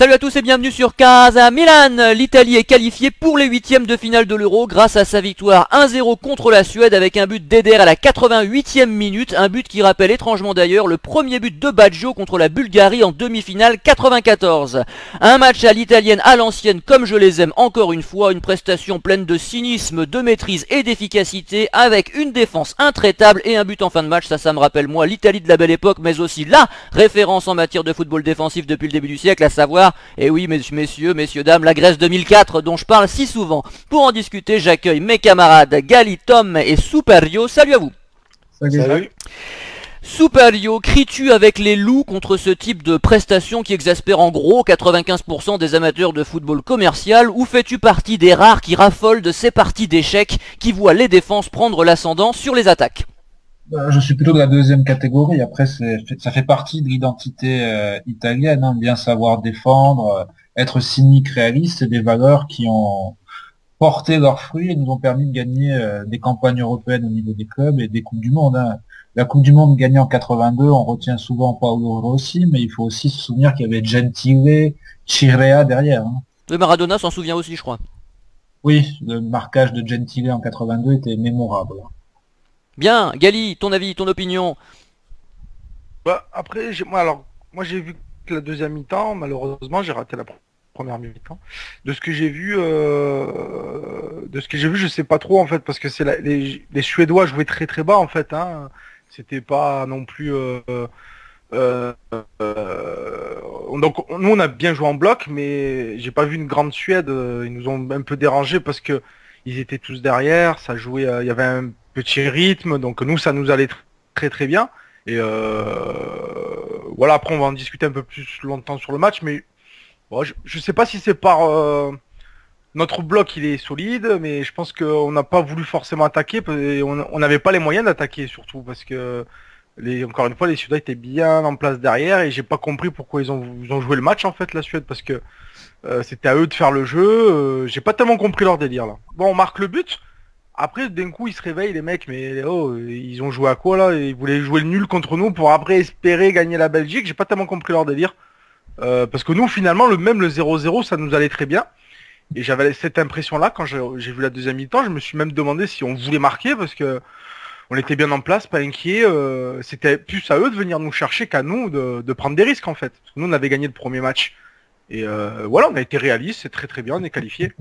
Salut à tous et bienvenue sur Casa Milan. L'Italie est qualifiée pour les huitièmes de finale de l'Euro grâce à sa victoire 1-0 contre la Suède avec un but d'Eder à la 88e minute. Un but qui rappelle étrangement d'ailleurs le premier but de Baggio contre la Bulgarie en demi-finale 94. Un match à l'italienne à l'ancienne comme je les aime encore une fois. Une prestation pleine de cynisme, de maîtrise et d'efficacité avec une défense intraitable et un but en fin de match. Ça me rappelle moi l'Italie de la belle époque mais aussi la référence en matière de football défensif depuis le début du siècle, à savoir, et oui messieurs, dames, la Grèce 2004 dont je parle si souvent. Pour en discuter, j'accueille mes camarades Gali, Tom et Superio. Salut à vous. Salut. Superio, cries-tu avec les loups contre ce type de prestation qui exaspère en gros 95% des amateurs de football commercial, ou fais-tu partie des rares qui raffolent de ces parties d'échecs qui voient les défenses prendre l'ascendant sur les attaques? Je suis plutôt de la deuxième catégorie. Après, ça fait partie de l'identité italienne, hein, bien savoir défendre, être cynique, réaliste, c'est des valeurs qui ont porté leurs fruits et nous ont permis de gagner des campagnes européennes au niveau des clubs et des Coupes du Monde. Hein. La Coupe du Monde gagnée en 82, on retient souvent Paolo Rossi, mais il faut aussi se souvenir qu'il y avait Gentile, Chirea derrière. Hein. Le Maradona s'en souvient aussi, je crois. Oui, le marquage de Gentile en 82 était mémorable. Bien, Gali, ton avis, ton opinion? Bah, après, moi j'ai vu que la deuxième mi-temps, malheureusement, j'ai raté la première mi-temps. De ce que j'ai vu, je sais pas trop en fait, parce que les Suédois jouaient très très bas en fait. Hein. C'était pas non plus. Donc nous on a bien joué en bloc, mais j'ai pas vu une grande Suède. Ils nous ont un peu dérangé parce que ils étaient tous derrière, ça jouait, il y avait un petit rythme, donc nous ça nous allait très très bien. Et voilà, après on va en discuter un peu plus longtemps sur le match, mais bon, je sais pas si c'est par notre bloc il est solide, mais je pense qu'on n'a pas voulu forcément attaquer, et on n'avait pas les moyens d'attaquer surtout, parce que encore une fois les Suédois étaient bien en place derrière, et j'ai pas compris pourquoi ils ont joué le match en fait, la Suède, parce que c'était à eux de faire le jeu. J'ai pas tellement compris leur délire là. Bon, on marque le but. Après, d'un coup, ils se réveillent, les mecs, mais oh, ils ont joué à quoi là? Ils voulaient jouer le nul contre nous pour après espérer gagner la Belgique. J'ai pas tellement compris leur délire. Parce que nous, finalement, le 0-0, ça nous allait très bien. Et j'avais cette impression-là quand j'ai vu la deuxième mi-temps. Je me suis même demandé si on voulait marquer, parce que on était bien en place, pas inquiet. C'était plus à eux de venir nous chercher qu'à nous de prendre des risques en fait. Parce que nous, on avait gagné le premier match. Et voilà, on a été réaliste, c'est très très bien, on est qualifié.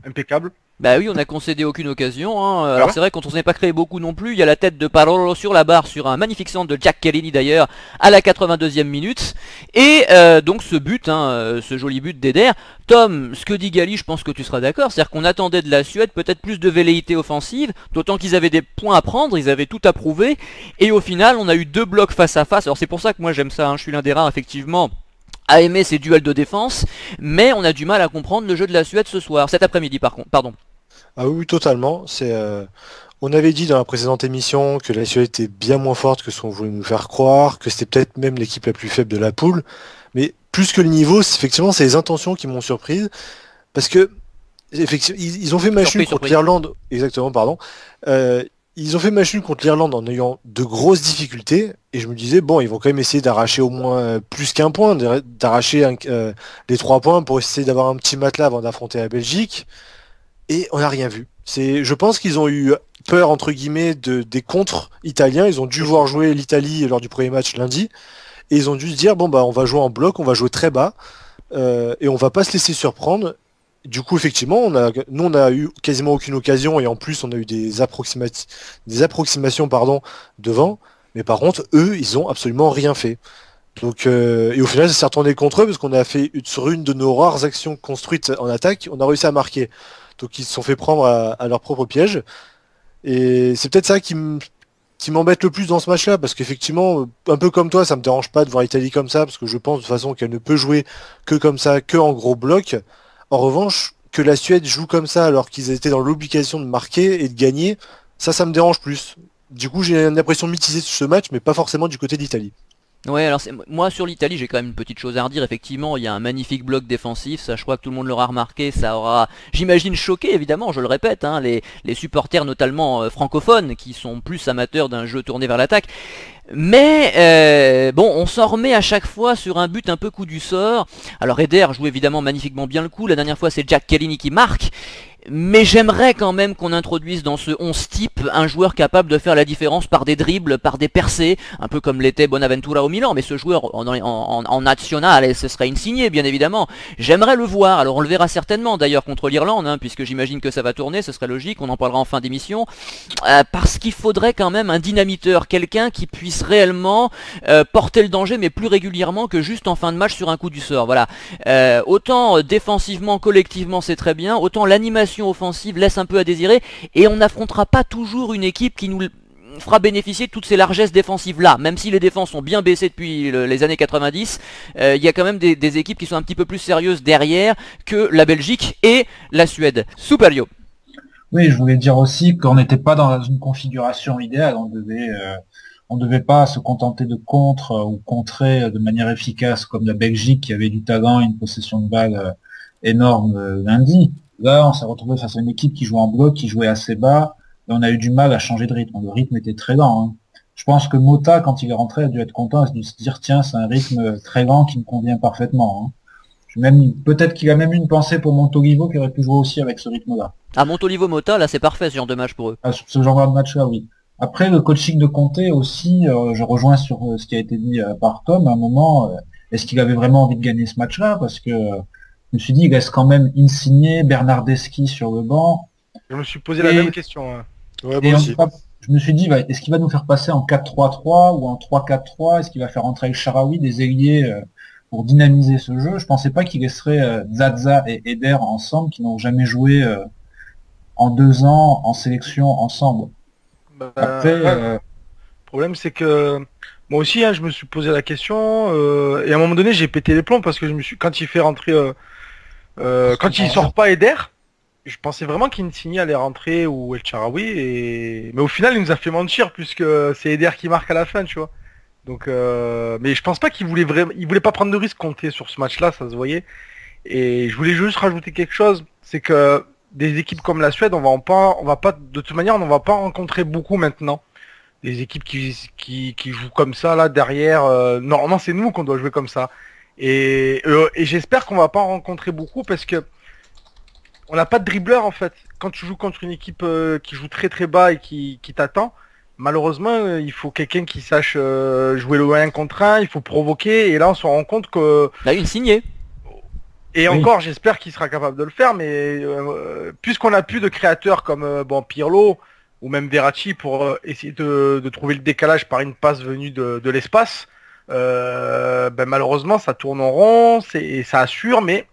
Impeccable. Bah oui, on a concédé aucune occasion. Hein. Alors c'est vrai, quand on s'en est pas créé beaucoup non plus, il y a la tête de Parolo sur la barre sur un magnifique centre de Jack Chiellini d'ailleurs à la 82e minute. Et donc ce but, hein, ce joli but d'Eder. Tom, ce que dit Gali, je pense que tu seras d'accord, c'est-à-dire qu'on attendait de la Suède peut-être plus de velléité offensive, d'autant qu'ils avaient des points à prendre, ils avaient tout à prouver. Et au final, on a eu deux blocs face à face. Alors c'est pour ça que moi j'aime ça, hein. Je suis l'un des rares effectivement à aimer ces duels de défense, mais on a du mal à comprendre le jeu de la Suède ce soir, cet après-midi par contre, pardon. Ah oui, totalement. On avait dit dans la précédente émission que la Suède était bien moins forte que ce qu'on voulait nous faire croire, que c'était peut-être même l'équipe la plus faible de la poule, mais plus que le niveau, effectivement, c'est les intentions qui m'ont surprise, parce que effectivement, ils ont fait match nul contre l'Irlande, exactement, pardon. Ils ont fait match nul contre l'Irlande en ayant de grosses difficultés, et je me disais, bon, ils vont quand même essayer d'arracher au moins plus qu'un point, d'arracher les 3 points pour essayer d'avoir un petit matelas avant d'affronter la Belgique, et on n'a rien vu. Je pense qu'ils ont eu peur, entre guillemets, des contres italiens, ils ont dû voir jouer l'Italie lors du premier match lundi, et ils ont dû se dire, bon, bah, on va jouer en bloc, on va jouer très bas, et on va pas se laisser surprendre. Du coup, effectivement, nous on a eu quasiment aucune occasion, et en plus on a eu des approximations devant, mais par contre eux ils ont absolument rien fait. Donc et au final ça s'est retourné contre eux parce qu'on a fait sur une de nos rares actions construites en attaque, on a réussi à marquer. Donc ils se sont fait prendre à leur propre piège, et c'est peut-être ça qui m'embête le plus dans ce match-là, parce qu'effectivement, un peu comme toi, ça me dérange pas de voir l'Italie comme ça, parce que je pense de toute façon qu'elle ne peut jouer que comme ça, que en gros bloc. En revanche, que la Suède joue comme ça alors qu'ils étaient dans l'obligation de marquer et de gagner, ça me dérange plus. Du coup, j'ai une impression mitigée sur ce match, mais pas forcément du côté d'Italie. Ouais, alors moi sur l'Italie j'ai quand même une petite chose à redire. Effectivement, il y a un magnifique bloc défensif, ça je crois que tout le monde l'aura remarqué, ça aura, j'imagine, choqué évidemment, je le répète, hein, les supporters notamment francophones qui sont plus amateurs d'un jeu tourné vers l'attaque. Mais bon, on s'en remet à chaque fois sur un but un peu coup du sort. Alors Eder joue évidemment magnifiquement bien le coup. La dernière fois, c'est Jack Chiellini qui marque. Mais j'aimerais quand même qu'on introduise dans ce 11 type un joueur capable de faire la différence par des dribbles, par des percées, un peu comme l'était Bonaventura au Milan, mais ce joueur en national, et ce serait Insigne bien évidemment. J'aimerais le voir, alors on le verra certainement d'ailleurs contre l'Irlande, hein, puisque j'imagine que ça va tourner, ce serait logique, on en parlera en fin d'émission, parce qu'il faudrait quand même un dynamiteur, quelqu'un qui puisse réellement porter le danger, mais plus régulièrement que juste en fin de match sur un coup du sort. Voilà. Autant défensivement, collectivement c'est très bien, autant l'animation offensive laisse un peu à désirer, et on n'affrontera pas toujours une équipe qui nous fera bénéficier de toutes ces largesses défensives là, même si les défenses ont bien baissé depuis les années 90, il y a quand même des équipes qui sont un petit peu plus sérieuses derrière que la Belgique et la Suède. Superio. Oui, je voulais dire aussi qu'on n'était pas dans une configuration idéale, on devait pas se contenter de contre ou contrer de manière efficace comme la Belgique qui avait du talent et une possession de balle énorme lundi. Là, on s'est retrouvé face à une équipe qui jouait en bloc, qui jouait assez bas, et on a eu du mal à changer de rythme. Le rythme était très lent. Hein. Je pense que Mota, quand il est rentré, a dû être content, et se dire tiens, c'est un rythme très lent qui me convient parfaitement. Hein. Peut-être qu'il a même une pensée pour Montolivo qui aurait pu jouer aussi avec ce rythme-là. Ah, Montolivo-Mota, là c'est parfait ce genre de match pour eux. Ah, ce genre de match-là, oui. Après, le coaching de Conte aussi, je rejoins sur ce qui a été dit par Tom à un moment. Est-ce qu'il avait vraiment envie de gagner ce match-là? Parce que je me suis dit, il reste quand même Insigne, Bernardeschi sur le banc. Je me suis posé la même question. Hein. Ouais, moi aussi. Je me suis dit, est-ce qu'il va nous faire passer en 4-3-3 ou en 3-4-3? Est-ce qu'il va faire entrer El Shaarawy, des ailiers, pour dynamiser ce jeu? Je pensais pas qu'il laisserait Zaza et Eder ensemble, qui n'ont jamais joué en 2 ans en sélection ensemble. Après, le problème c'est que moi aussi hein, je me suis posé la question et à un moment donné j'ai pété les plombs parce que quand il fait rentrer quand il sort pas Eder, je pensais vraiment qu'Insigne allait rentrer ou El Shaarawy mais au final il nous a fait mentir puisque c'est Eder qui marque à la fin, tu vois. Donc mais je pense pas qu'il voulait il voulait pas prendre de risque compter sur ce match-là, ça se voyait. Et je voulais juste rajouter quelque chose, c'est que des équipes comme la Suède, on va pas de toute manière, on ne va pas rencontrer beaucoup maintenant. Des équipes qui jouent comme ça là derrière. Normalement, c'est nous qu'on doit jouer comme ça. Et j'espère qu'on va pas en rencontrer beaucoup parce que on n'a pas de dribbleur en fait. Quand tu joues contre une équipe qui joue très très bas et qui t'attend, malheureusement, il faut quelqu'un qui sache jouer le 1 contre 1, il faut provoquer. Et là, on se rend compte que Là, une signée. Et oui. Encore, j'espère qu'il sera capable de le faire, mais puisqu'on a plus de créateurs comme Pirlo ou même Verratti pour essayer de trouver le décalage par une passe venue de l'espace, malheureusement ça tourne en rond, ça assure, mais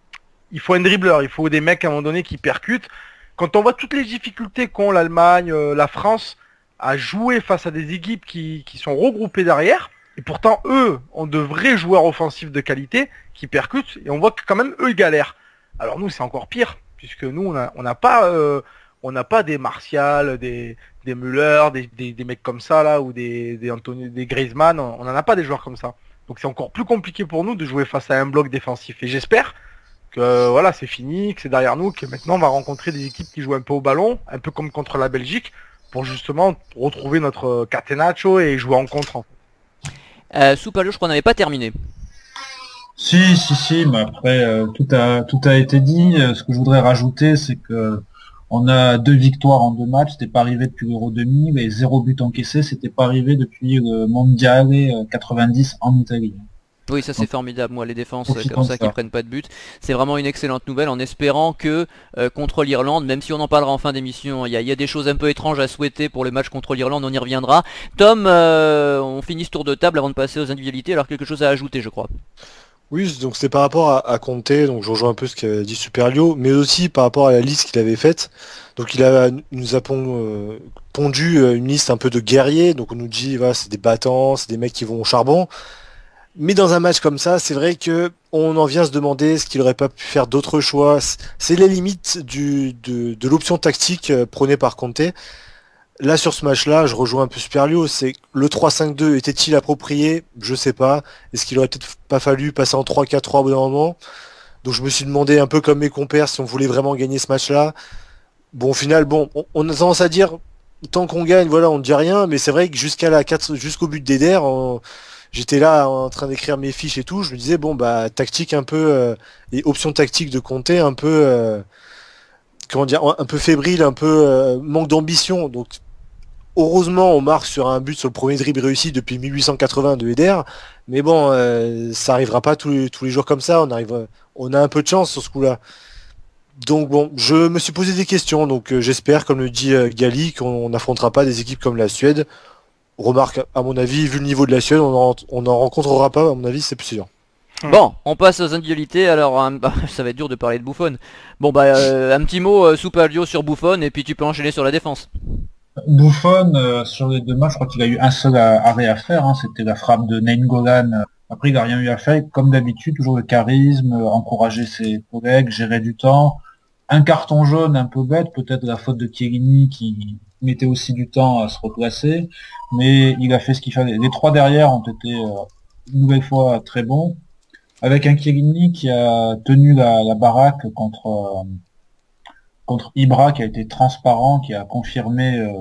il faut un dribbleur, il faut des mecs à un moment donné qui percutent. Quand on voit toutes les difficultés qu'ont l'Allemagne, la France à jouer face à des équipes qui sont regroupées derrière, et pourtant eux ont de vrais joueurs offensifs de qualité qui percutent, et on voit que quand même eux ils galèrent. Alors nous c'est encore pire, puisque nous on n'a pas des Martial, des Müller, des mecs comme ça là, ou des Anthony, des Griezmann, on n'en a pas des joueurs comme ça. Donc c'est encore plus compliqué pour nous de jouer face à un bloc défensif. Et j'espère que voilà c'est fini, que c'est derrière nous, que maintenant on va rencontrer des équipes qui jouent un peu au ballon, un peu comme contre la Belgique, pour justement retrouver notre catenaccio et jouer en contre. Soupalio, je crois qu'on n'avait pas terminé. Si, mais après tout a été dit. Ce que je voudrais rajouter, c'est que on a 2 victoires en 2 matchs, c'était pas arrivé depuis l'Euro 2000, et 0 but encaissé, c'était pas arrivé depuis le Mondiale 90 en Italie. Oui, ça c'est formidable, moi les défenses comme ça qui prennent pas de but, c'est vraiment une excellente nouvelle en espérant que contre l'Irlande, même si on en parlera en fin d'émission, il y a des choses un peu étranges à souhaiter pour le match contre l'Irlande, on y reviendra. Tom, on finit ce tour de table avant de passer aux individualités, alors quelque chose à ajouter je crois. Oui, donc c'était par rapport à Conte, donc je rejoins un peu ce qu'a dit Superlio, mais aussi par rapport à la liste qu'il avait faite. Donc nous a pondu une liste un peu de guerriers, donc on nous dit voilà, c'est des battants, c'est des mecs qui vont au charbon. Mais dans un match comme ça, c'est vrai que on en vient se demander ce qu'il aurait pas pu faire d'autres choix. C'est les limites de l'option tactique prônée par Conte. Là, sur ce match-là, je rejoins un peu Superlio, c'est le 3-5-2 était-il approprié? Je sais pas. Est-ce qu'il aurait peut-être pas fallu passer en 3-4-3 au bout d'un moment? Donc je me suis demandé un peu comme mes compères si on voulait vraiment gagner ce match-là. Bon, au final, on a tendance à dire tant qu'on gagne, voilà, on ne dit rien, mais c'est vrai que jusqu'au but d'Eder, j'étais là en train d'écrire mes fiches et tout, je me disais, bon, bah, tactique un peu, et option tactique de Conte, un peu, comment dire, un peu fébrile, un peu manque d'ambition. Donc, heureusement, on marque sur un but sur le premier dribble réussi depuis 1880 de Eder, mais bon, ça arrivera pas tous les jours comme ça, on a un peu de chance sur ce coup-là. Donc bon, je me suis posé des questions, donc j'espère, comme le dit Gali, qu'on n'affrontera pas des équipes comme la Suède. Remarque, à mon avis, vu le niveau de la Suède, on n'en rencontrera pas, à mon avis, c'est plus sûr. Bon, on passe aux individualités, alors ça va être dur de parler de Buffon. Bon bah un petit mot Soupalio sur Buffon et puis tu peux enchaîner sur la défense. Buffon, sur les 2 matchs, je crois qu'il a eu un seul arrêt à faire, hein, c'était la frappe de Nainggolan. Après, il n'a rien eu à faire, comme d'habitude, toujours le charisme, encourager ses collègues, gérer du temps. Un carton jaune un peu bête, peut-être la faute de Chiellini qui mettait aussi du temps à se replacer, mais il a fait ce qu'il fallait. Les 3 derrière ont été une nouvelle fois très bons, avec un Chiellini qui a tenu la baraque contre Ibra, qui a été transparent, qui a confirmé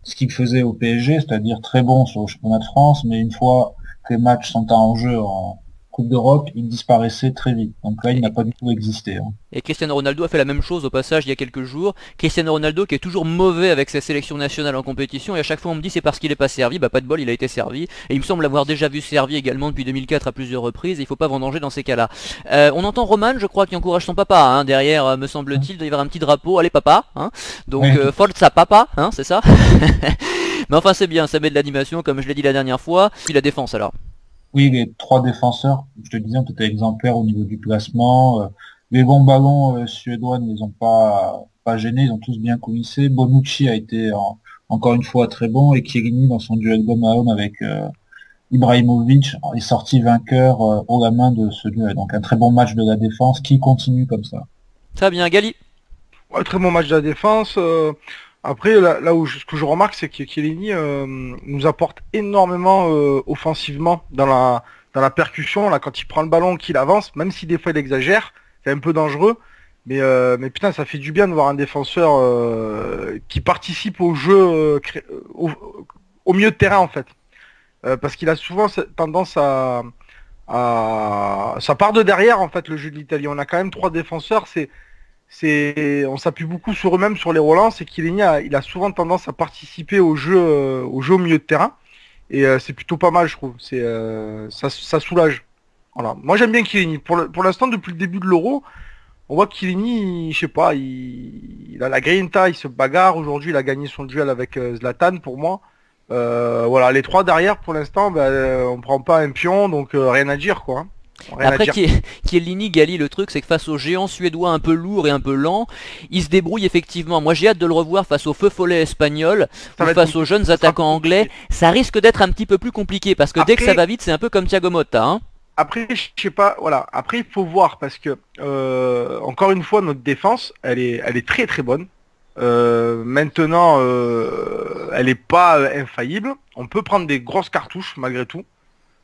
ce qu'il faisait au PSG, c'est-à-dire très bon sur le championnat de France, mais une fois que les matchs sont en jeu en Coupe d'Europe, il disparaissait très vite. Donc là, il n'a pas du tout existé. Hein. Et Cristiano Ronaldo a fait la même chose au passage il y a quelques jours. Cristiano Ronaldo qui est toujours mauvais avec sa sélection nationale en compétition, et à chaque fois on me dit c'est parce qu'il n'est pas servi. Bah pas de bol, il a été servi. Et il me semble l'avoir déjà vu servi également depuis 2004 à plusieurs reprises, et il faut pas vendanger dans ces cas-là. On entend Roman, je crois, qui encourage son papa, hein. Derrière, me semble-t-il, il doit y avoir un petit drapeau. Allez papa, hein. Donc Forza papa, hein, c'est ça. Mais enfin c'est bien, ça met de l'animation comme je l'ai dit la dernière fois. Puis la défense alors. Oui, les 3 défenseurs, je te disais, ont été exemplaires au niveau du placement. Les bons ballons suédois ne les ont pas gênés, ils ont tous bien coulissé. Bonucci a été encore une fois très bon, et Chiellini, dans son duel homme à homme avec Ibrahimovic, est sorti vainqueur haut la main de ce duel. Donc un très bon match de la défense qui continue comme ça. Très bien, Gali. Ouais, très bon match de la défense. Après, ce que je remarque, c'est que Chiellini nous apporte énormément offensivement dans la percussion. Là, quand il prend le ballon, qu'il avance, même si des fois il exagère, c'est un peu dangereux. Mais putain, ça fait du bien de voir un défenseur qui participe au jeu, au milieu de terrain en fait. Parce qu'il a souvent tendance à ça part de derrière en fait le jeu de l'Italie. On a quand même 3 défenseurs, on s'appuie beaucoup sur eux-mêmes, sur les relances, et Chiellini il a souvent tendance à participer au jeu au milieu de terrain, et c'est plutôt pas mal, je trouve. Ça soulage. Voilà. Moi j'aime bien Chiellini. Pour l'instant, depuis le début de l'Euro, on voit que Chiellini, je sais pas, il a la grinta, il se bagarre. Aujourd'hui, il a gagné son duel avec Zlatan pour moi. Voilà, les 3 derrière pour l'instant, on prend pas un pion, donc rien à dire quoi. Après Chiellini, Gali, le truc c'est que face aux géants suédois un peu lourds et un peu lents, il se débrouille effectivement. Moi j'ai hâte de le revoir face aux feux follets espagnols ou face aux jeunes attaquants anglais. Ça risque d'être un petit peu plus compliqué parce que dès que ça va vite, c'est un peu comme Thiago Motta, hein. Après, je sais pas, voilà. Après, il faut voir parce que encore une fois, notre défense, elle est très très bonne. Maintenant, elle est pas infaillible. On peut prendre des grosses cartouches malgré tout.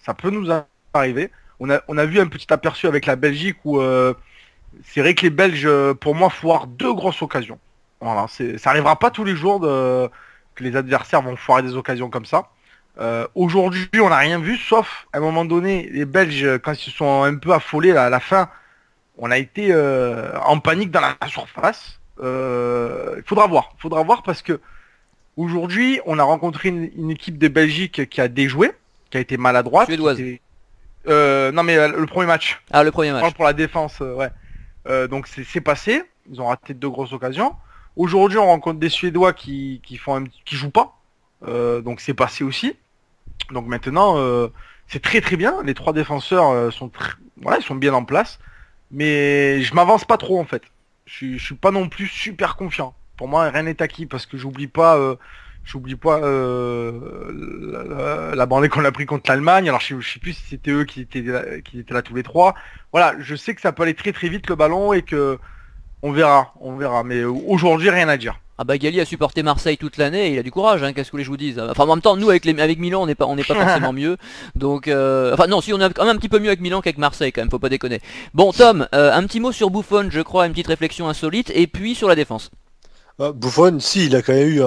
Ça peut nous arriver. On a vu un petit aperçu avec la Belgique où c'est vrai que les Belges, pour moi, faut avoir 2 grosses occasions. Voilà, ça arrivera pas tous les jours que les adversaires vont foirer des occasions comme ça. Aujourd'hui, on n'a rien vu, sauf à un moment donné, les Belges, quand ils se sont un peu affolés à la fin, on a été en panique dans la surface. Il faudra voir parce que aujourd'hui, on a rencontré une équipe de Belgique qui a déjoué, qui a été maladroite. Suédoise. Non mais le premier match. Ah, le premier match. Pour la défense, ouais. Donc c'est passé. Ils ont raté 2 grosses occasions. Aujourd'hui, on rencontre des Suédois qui jouent pas. Donc c'est passé aussi. Donc maintenant, c'est très très bien. Les 3 défenseurs ils sont bien en place. Mais je m'avance pas trop en fait. Je suis pas non plus super confiant. Pour moi, rien n'est acquis parce que j'oublie pas la bandée qu'on a pris contre l'Allemagne. Alors je sais plus si c'était eux qui étaient là tous les 3. Voilà, je sais que ça peut aller très très vite le ballon et que on verra. Mais aujourd'hui, rien à dire. Ah bah Gali a supporté Marseille toute l'année et il a du courage, hein, qu'est-ce que je vous dise. Enfin en même temps, nous avec Milan, on n'est pas forcément mieux. Donc enfin non, si on est quand même un petit peu mieux avec Milan qu'avec Marseille quand même, faut pas déconner. Bon Tom, un petit mot sur Buffon, je crois, une petite réflexion insolite, et puis sur la défense. Buffon, si, il a quand même eu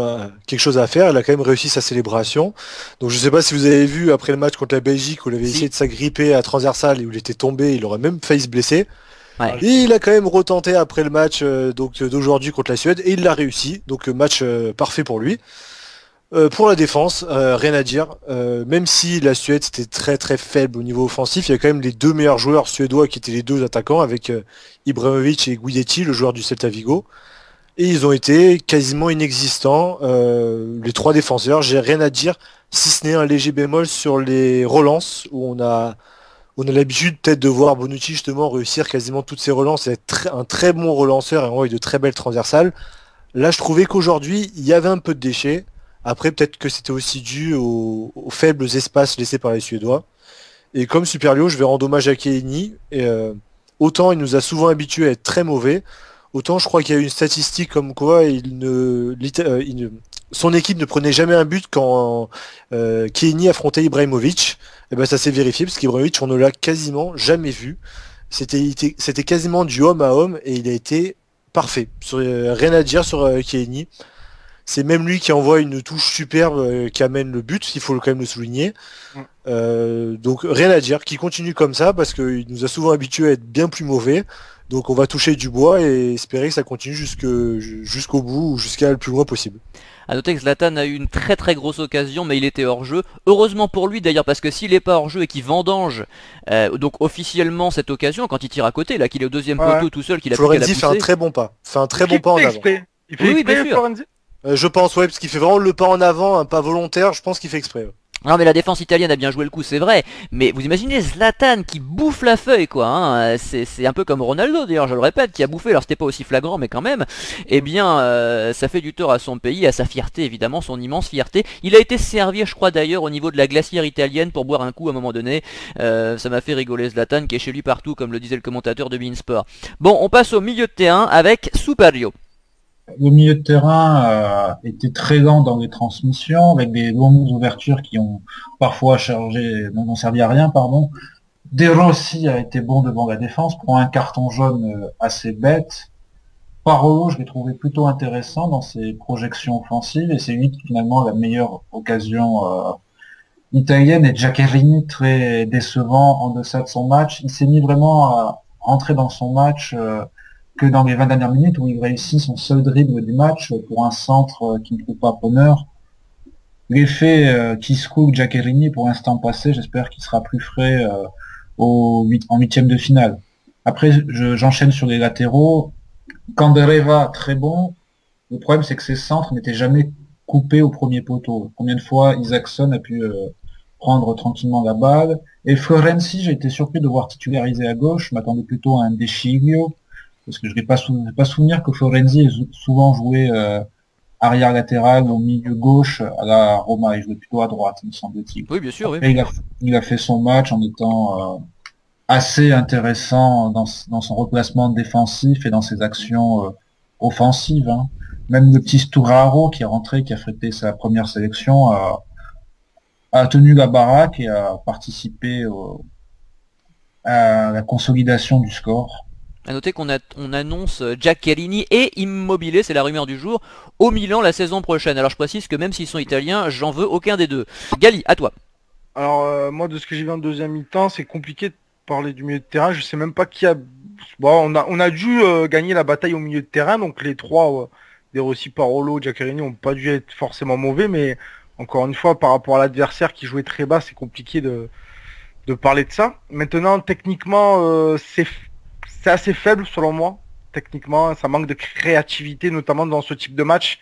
quelque chose à faire, il a quand même réussi sa célébration. Donc je sais pas si vous avez vu après le match contre la Belgique où il avait Si. essayé de s'agripper à transversal et où il était tombé, il aurait même failli se blesser. Ouais. Et il a quand même retenté après le match d'aujourd'hui contre la Suède et il l'a réussi. Donc match parfait pour lui. Pour la défense, rien à dire. Même si la Suède c'était très très faible au niveau offensif, il y a quand même les deux meilleurs joueurs suédois qui étaient les deux attaquants avec Ibrahimovic et Guidetti, le joueur du Celta Vigo. Et ils ont été quasiment inexistants. Les trois défenseurs, j'ai rien à dire, si ce n'est un léger bémol sur les relances où on a l'habitude peut-être de voir Bonucci justement réussir quasiment toutes ses relances et être un très bon relanceur et envoyer de très belles transversales. Là, je trouvais qu'aujourd'hui, il y avait un peu de déchets. Après, peut-être que c'était aussi dû aux faibles espaces laissés par les Suédois. Et comme Superlio, je vais rendre hommage à Chiellini. Et autant il nous a souvent habitués à être très mauvais, autant je crois qu'il y a eu une statistique comme quoi son équipe ne prenait jamais un but quand Chiellini affrontait Ibrahimovic. Et ben ça s'est vérifié parce qu'Ibrahimovic, on ne l'a quasiment jamais vu. C'était quasiment du homme à homme et il a été parfait. Rien à dire sur Chiellini. C'est même lui qui envoie une touche superbe qui amène le but, il faut quand même le souligner. Donc rien à dire, qui continue comme ça parce qu'il nous a souvent habitués à être bien plus mauvais. Donc on va toucher du bois et espérer que ça continue jusqu'au bout ou jusqu'à le plus loin possible. À noter que Zlatan a eu une très très grosse occasion, mais il était hors jeu. Heureusement pour lui d'ailleurs, parce que s'il n'est pas hors jeu et qu'il vendange donc officiellement cette occasion, quand il tire à côté, là qu'il est au deuxième poteau tout seul, qu'il a plus qu'à la Florenzi fait un pousser. très bon pas, fait un très bon pas en avant. Il fait Oui, exprès, bien sûr. Florenzi. Je pense parce qu'il fait vraiment le pas en avant, un pas volontaire, je pense qu'il fait exprès. Non mais la défense italienne a bien joué le coup, c'est vrai. Mais vous imaginez Zlatan qui bouffe la feuille quoi. Hein. C'est un peu comme Ronaldo d'ailleurs, je le répète, qui a bouffé. Alors c'était pas aussi flagrant, mais quand même. Eh bien, ça fait du tort à son pays, à sa fierté évidemment, son immense fierté. Il a été servi, je crois d'ailleurs, au niveau de la glacière italienne pour boire un coup à un moment donné. Ça m'a fait rigoler Zlatan qui est chez lui partout, comme le disait le commentateur de beIN Sport. Bon, on passe au milieu de terrain avec Superlio. Le milieu de terrain était très lent dans les transmissions, avec des longues ouvertures qui ont parfois n'ont servi à rien, pardon. De Rossi a été bon devant la défense, prend un carton jaune assez bête. Parolo, je l'ai trouvé plutôt intéressant dans ses projections offensives, et c'est lui qui finalement a la meilleure occasion italienne, et Giaccherini très décevant en deçà de son match. Il s'est mis vraiment à rentrer dans son match que dans les 20 dernières minutes où il réussit son seul dribble du match pour un centre qui ne trouve pas preneur. L'effet qui se coule Giaccherini pour l'instant passé, j'espère qu'il sera plus frais en huitième de finale. Après, j'enchaîne sur les latéraux. Candreva, très bon. Le problème, c'est que ses centres n'étaient jamais coupés au premier poteau. Combien de fois Isaacson a pu prendre tranquillement la balle. Et Florenzi, j'ai été surpris de voir titularisé à gauche. Je m'attendais plutôt à un De Sciglio, parce que je n'ai pas souvenir que Florenzi ait souvent joué arrière latéral ou milieu gauche à la Roma. Il jouait plutôt à droite, me semble-t-il. Oui, bien sûr, oui. Et il a fait son match en étant assez intéressant dans son replacement défensif et dans ses actions offensives. Hein. Même le petit Sturaro qui est rentré, qui a fêté sa première sélection, a tenu la baraque et a participé à la consolidation du score. A noter qu'on annonce Giaccherini et Immobile, c'est la rumeur du jour, au Milan la saison prochaine. Alors je précise que même s'ils sont italiens, j'en veux aucun des deux. Gali, à toi. Alors moi de ce que j'ai vu en deuxième mi-temps, c'est compliqué de parler du milieu de terrain. Je sais même pas qui a. Bon, on a dû gagner la bataille au milieu de terrain, donc les trois, De Rossi, Parolo, Giaccherini, ont pas dû être forcément mauvais, mais encore une fois, par rapport à l'adversaire qui jouait très bas, c'est compliqué de parler de ça. Maintenant, techniquement, c'est assez faible selon moi. Techniquement, ça manque de créativité, notamment dans ce type de match.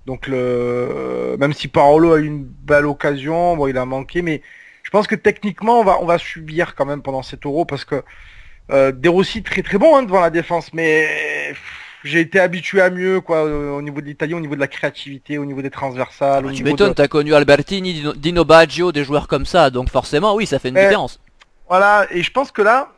Donc même si Parolo a eu une belle occasion, bon, il a manqué, mais je pense que techniquement on va subir quand même pendant cet Euro parce que De Rossi très très bon devant la défense, mais j'ai été habitué à mieux quoi au niveau de l'Italie, au niveau de la créativité, au niveau des transversales. Tu m'étonnes, t'as connu Albertini, Dino Baggio, des joueurs comme ça, donc forcément oui, ça fait une différence. Voilà, et je pense que là,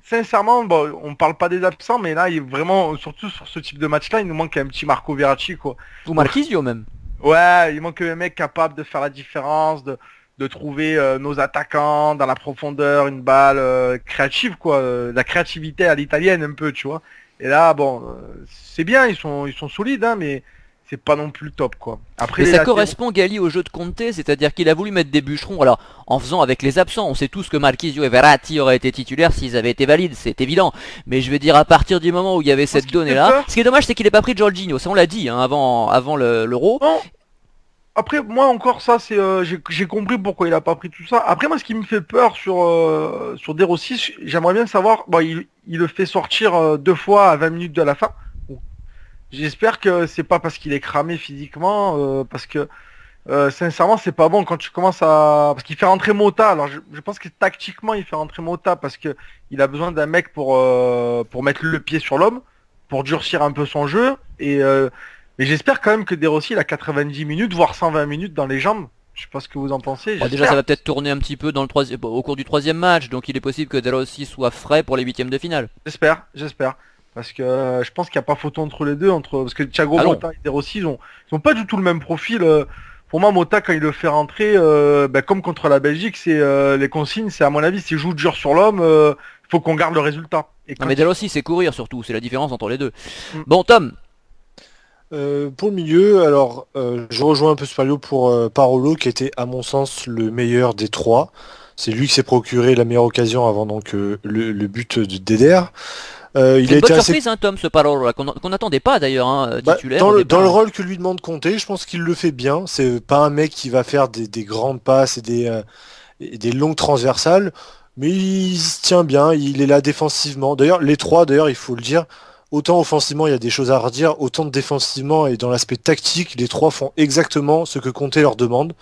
sincèrement, bon, on parle pas des absents, mais là, il est vraiment, surtout sur ce type de match-là, il nous manque un petit Marco Verratti, quoi. Ou Marquisio même. Ouais, il manque un mec capable de faire la différence, de trouver nos attaquants dans la profondeur, une balle créative, quoi. La créativité à l'italienne, un peu, tu vois. Et là, bon, c'est bien, ils sont solides, hein, mais c'est pas non plus top, quoi. Après, Mais les ça latéraux- correspond, Gali, au jeu de Conte, c'est-à-dire qu'il a voulu mettre des bûcherons, alors en faisant avec les absents. On sait tous que Marchisio et Verratti auraient été titulaires s'ils avaient été valides, c'est évident. Mais je veux dire, à partir du moment où il y avait cette qu'il fait donnée-là, peur. ce qui est dommage, c'est qu'il n'ait pas pris Jorginho, ça on l'a dit hein, avant l'Euro. Non. Après, moi encore, ça, c'est, j'ai compris pourquoi il a pas pris tout ça. Après, moi, ce qui me fait peur sur De Rossi, j'aimerais bien savoir, bon, il le fait sortir 2 fois à 20 minutes de la fin. Bon, j'espère que c'est pas parce qu'il est cramé physiquement, parce que sincèrement, c'est pas bon quand tu commences à... Parce qu'il fait rentrer Mota, alors je pense que tactiquement, il fait rentrer Mota parce que il a besoin d'un mec pour mettre le pied sur l'homme, pour durcir un peu son jeu, mais j'espère quand même que De Rossi, il a 90 minutes, voire 120 minutes dans les jambes. Je sais pas ce que vous en pensez. Bon, déjà, j'espère. ça va peut-être tourner un petit peu au cours du troisième match, donc il est possible que De Rossi soit frais pour les huitièmes de finale. J'espère. Parce que je pense qu'il n'y a pas photo entre les deux, parce que Thiago Ah non. Motta et De Rossi, ils ont pas du tout le même profil. Pour moi, Mota, quand il le fait rentrer, comme contre la Belgique, c'est les consignes, c'est à mon avis, s'il joue dur sur l'homme, il faut qu'on garde le résultat. Et Non quand mais De Rossi c'est courir surtout, c'est la différence entre les deux. Mm. Bon Tom, Pour le milieu, alors je rejoins un peu Spario pour Parolo qui était à mon sens le meilleur des trois. C'est lui qui s'est procuré la meilleure occasion avant donc le but de Deder. Il c'est a une été bonne assez surprise hein, Tom, ce Parolo là, qu'on n'attendait pas d'ailleurs, hein, Bah, titulaire. dans au le départ. rôle que lui demande Conte, je pense qu'il le fait bien. C'est pas un mec qui va faire des grandes passes et des longues transversales, mais il se tient bien, il est là défensivement. D'ailleurs, les trois, il faut le dire, autant offensivement il y a des choses à redire, autant défensivement et dans l'aspect tactique, les trois font exactement ce que Conte leur demande.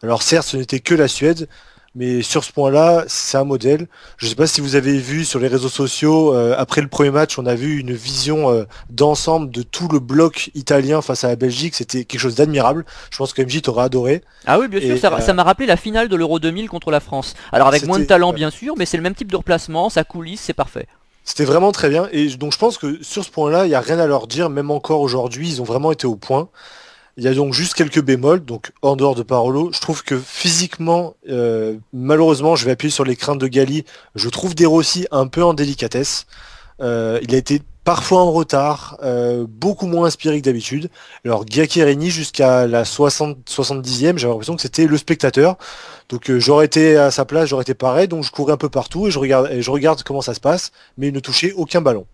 Alors certes, ce n'était que la Suède, mais sur ce point-là, c'est un modèle. Je ne sais pas si vous avez vu sur les réseaux sociaux, après le premier match, on a vu une vision d'ensemble de tout le bloc italien face à la Belgique. C'était quelque chose d'admirable. Je pense que MJ t'aura adoré. Ah oui bien sûr, Et, ça m'a rappelé la finale de l'Euro 2000 contre la France. Alors avec moins de C'était- talent bien sûr, mais c'est le même type de replacement, ça coulisse, c'est parfait. C'était vraiment très bien. Et donc je pense que sur ce point-là, il n'y a rien à leur dire. Même encore aujourd'hui, ils ont vraiment été au point. Il y a donc juste quelques bémols, donc en dehors de Parolo. Je trouve que physiquement, malheureusement, je vais appuyer sur les craintes de Gali. Je trouve De Rossi un peu en délicatesse. Il a été parfois en retard, beaucoup moins inspiré que d'habitude. Alors Giaccherini jusqu'à la 70e, j'avais l'impression que c'était le spectateur. Donc j'aurais été à sa place, j'aurais été pareil. Donc je courais un peu partout et je regarde comment ça se passe, mais il ne touchait aucun ballon.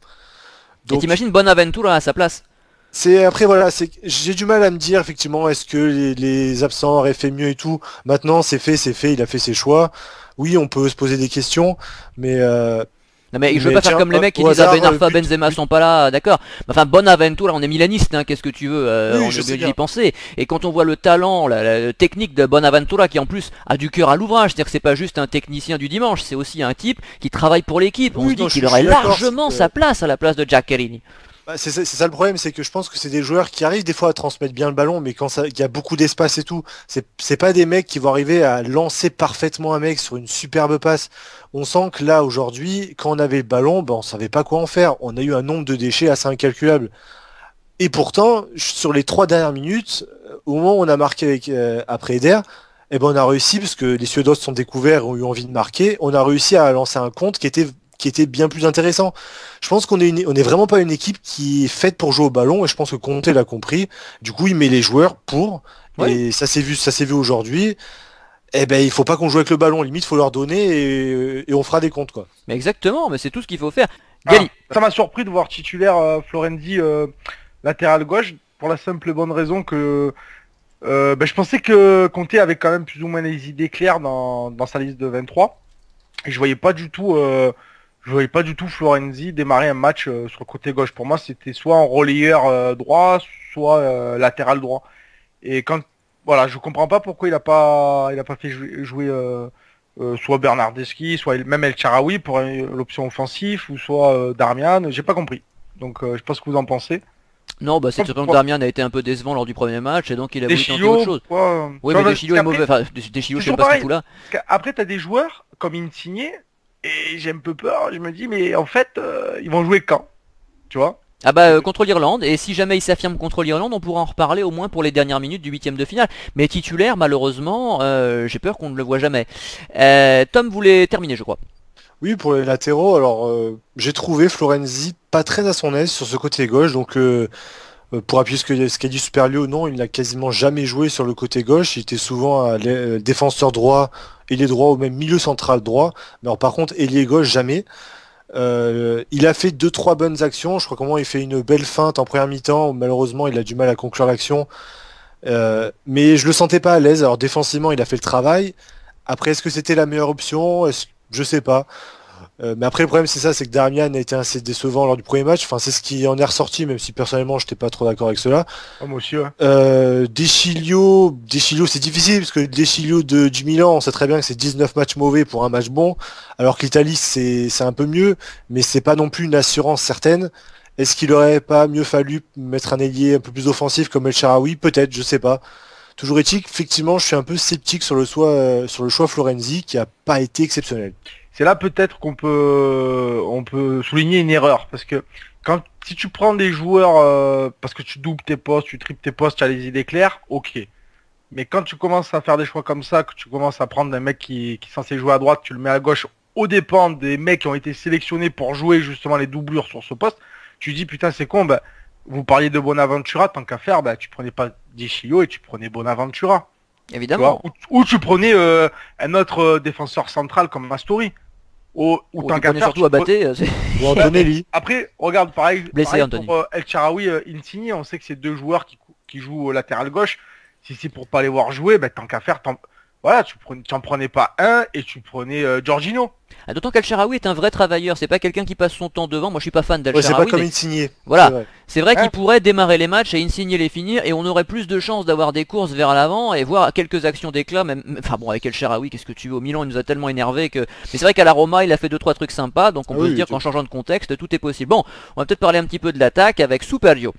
Et Donc t'imagines Bonaventura à sa place? c'est après voilà, j'ai du mal à me dire effectivement est-ce que les absents auraient fait mieux et tout. Maintenant c'est fait, il a fait ses choix. Oui, on peut se poser des questions, mais Non mais je veux Mais pas faire tiens, comme les mecs qui au disent ah, hasard, Ben Arfa, but- Benzema sont pas là, d'accord. Enfin Bonaventura, on est milaniste, hein, qu'est-ce que tu veux, Oui, on je est sais obligé bien. d'y penser. Et quand on voit le talent, la technique de Bonaventura qui en plus a du cœur à l'ouvrage, c'est-à-dire que c'est pas juste un technicien du dimanche, c'est aussi un type qui travaille pour l'équipe. On Oui, se dit non, qu'il je aurait suis d'accord, largement c'est que- sa place à la place de Giaccherini. bah, c'est ça le problème, c'est que je pense que c'est des joueurs qui arrivent des fois à transmettre bien le ballon, mais quand il y a beaucoup d'espace et tout, c'est pas des mecs qui vont arriver à lancer parfaitement un mec sur une superbe passe. On sent que là aujourd'hui, quand on avait le ballon, ben, on savait pas quoi en faire. On a eu un nombre de déchets assez incalculable. Et pourtant, sur les 3 dernières minutes, au moment où on a marqué après Eder, eh ben on a réussi, parce que les Suédois se sont découverts et ont eu envie de marquer, on a réussi à lancer un compte qui était bien plus intéressant. Je pense on est vraiment pas une équipe qui est faite pour jouer au ballon, et je pense que Conte l'a compris. Du coup, il met les joueurs pour, Ouais. et ça s'est vu aujourd'hui. Eh ben, il faut pas qu'on joue avec le ballon, limite, faut leur donner et on fera des comptes, quoi. Mais exactement, mais c'est tout ce qu'il faut faire. Ah, Gali, ça m'a surpris de voir titulaire Florenzi latéral gauche pour la simple et bonne raison que je pensais que Conte avait quand même plus ou moins les idées claires dans sa liste de 23 et je voyais pas du tout Florenzi démarrer un match sur le côté gauche. Pour moi, c'était soit en relayeur droit, soit latéral droit. Et quand voilà, je comprends pas pourquoi il a pas fait jouer soit Bernardeschi, soit même El Charaoui pour l'option offensive, ou soit Darmian, j'ai pas compris. Donc je sais pas ce que vous en pensez. non, bah c'est sûr que Darmian a été un peu décevant lors du premier match et donc il a voulu tenter autre chose. Oui, mais Deschillo est mauvais, enfin Deschillo, je sais pas ce qu'il fout là. Après, t'as des joueurs comme Insigne, et j'ai un peu peur, je me dis, mais en fait, ils vont jouer quand? Tu vois? Ah bah contre l'Irlande, et si jamais il s'affirme contre l'Irlande, on pourra en reparler au moins pour les dernières minutes du huitième de finale. Mais titulaire, malheureusement, j'ai peur qu'on ne le voit jamais. Tom voulait terminer, je crois. Oui, pour les latéraux, alors j'ai trouvé Florenzi pas très à son aise sur ce côté gauche, donc pour appuyer ce qu'a dit Superlio, non, il n'a quasiment jamais joué sur le côté gauche, il était souvent défenseur droit, ailier droit ou même milieu central droit, mais alors, par contre ailier gauche jamais. Il a fait 2-3 bonnes actions, je crois comment il fait une belle feinte en première mi-temps, où malheureusement il a du mal à conclure l'action, mais je le sentais pas à l'aise, alors défensivement il a fait le travail, après est-ce que c'était la meilleure option? Je sais pas. Mais après, le problème, c'est ça, c'est que Darmian a été assez décevant lors du premier match. Enfin, c'est ce qui en est ressorti, même si personnellement, je n'étais pas trop d'accord avec cela. Oh, moi aussi, ouais. Deschilio, c'est difficile, parce que Deschilio du Milan, on sait très bien que c'est 19 matchs mauvais pour un match bon, alors que l'Italie, c'est un peu mieux, mais c'est pas non plus une assurance certaine. Est-ce qu'il aurait pas mieux fallu mettre un ailier un peu plus offensif comme El Shaarawy? Peut-être, je sais pas. Toujours éthique, effectivement, je suis un peu sceptique sur le choix Florenzi, qui a pas été exceptionnel. C'est là peut-être on peut souligner une erreur, parce que si tu prends des joueurs parce que tu doubles tes postes, tu triples tes postes, tu as les idées claires, ok. Mais quand tu commences à faire des choix comme ça, que tu commences à prendre un mec qui est censé jouer à droite, tu le mets à gauche, au dépend des mecs qui ont été sélectionnés pour jouer justement les doublures sur ce poste, tu dis putain c'est con, bah, vous parliez de Bonaventura, tant qu'à faire, bah, tu prenais pas Deschilio et tu prenais Bonaventura. Évidemment. Ou tu prenais un autre défenseur central comme Mastori. Ou tant qu'à faire, surtout à Baté. Ou Antonelli. Après, regarde, pareil Anthony. pour El Shaarawy, Insigne, on sait que c'est deux joueurs qui jouent au latéral gauche. Si c'est pour pas les voir jouer, bah, tant qu'à faire, voilà, tu en prenais pas un et tu prenais Jorginho. D'autant qu'El Shaarawy est un vrai travailleur, c'est pas quelqu'un qui passe son temps devant. Moi je suis pas fan d'El Shaarawy. C'est pas comme Insigne. Voilà, c'est vrai qu'il pourrait démarrer les matchs et Insigne les finir et on aurait plus de chances d'avoir des courses vers l'avant et voir quelques actions d'éclat. Enfin bon, avec El Shaarawy, qu'est-ce que tu veux, au Milan il nous a tellement énervé que. Mais c'est vrai qu'à la Roma il a fait 2-3 trucs sympas, donc on peut se dire qu'en changeant de contexte tout est possible. Bon, on va peut-être parler un petit peu de l'attaque avec Superlio.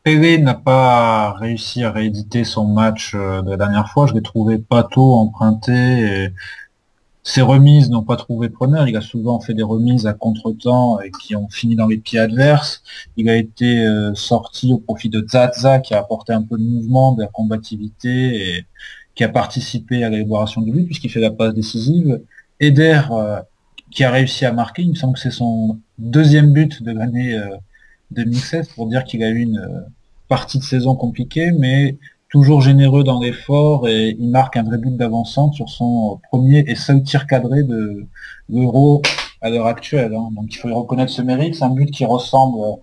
Pelé n'a pas réussi à rééditer son match de la dernière fois. Je l'ai trouvé pas tôt emprunté. Et ses remises n'ont pas trouvé preneur. Il a souvent fait des remises à contre-temps et qui ont fini dans les pieds adverses. Il a été sorti au profit de Zaza qui a apporté un peu de mouvement, de la combativité et qui a participé à l'élaboration du but puisqu'il fait la passe décisive. Eder qui a réussi à marquer. Il me semble que c'est son deuxième but de l'année 2016 pour dire qu'il a eu une partie de saison compliquée, mais toujours généreux dans l'effort et il marque un vrai but d'avancement sur son premier et seul tir cadré de l'Euro à l'heure actuelle. Hein. Donc il faut reconnaître ce mérite. C'est un but qui ressemble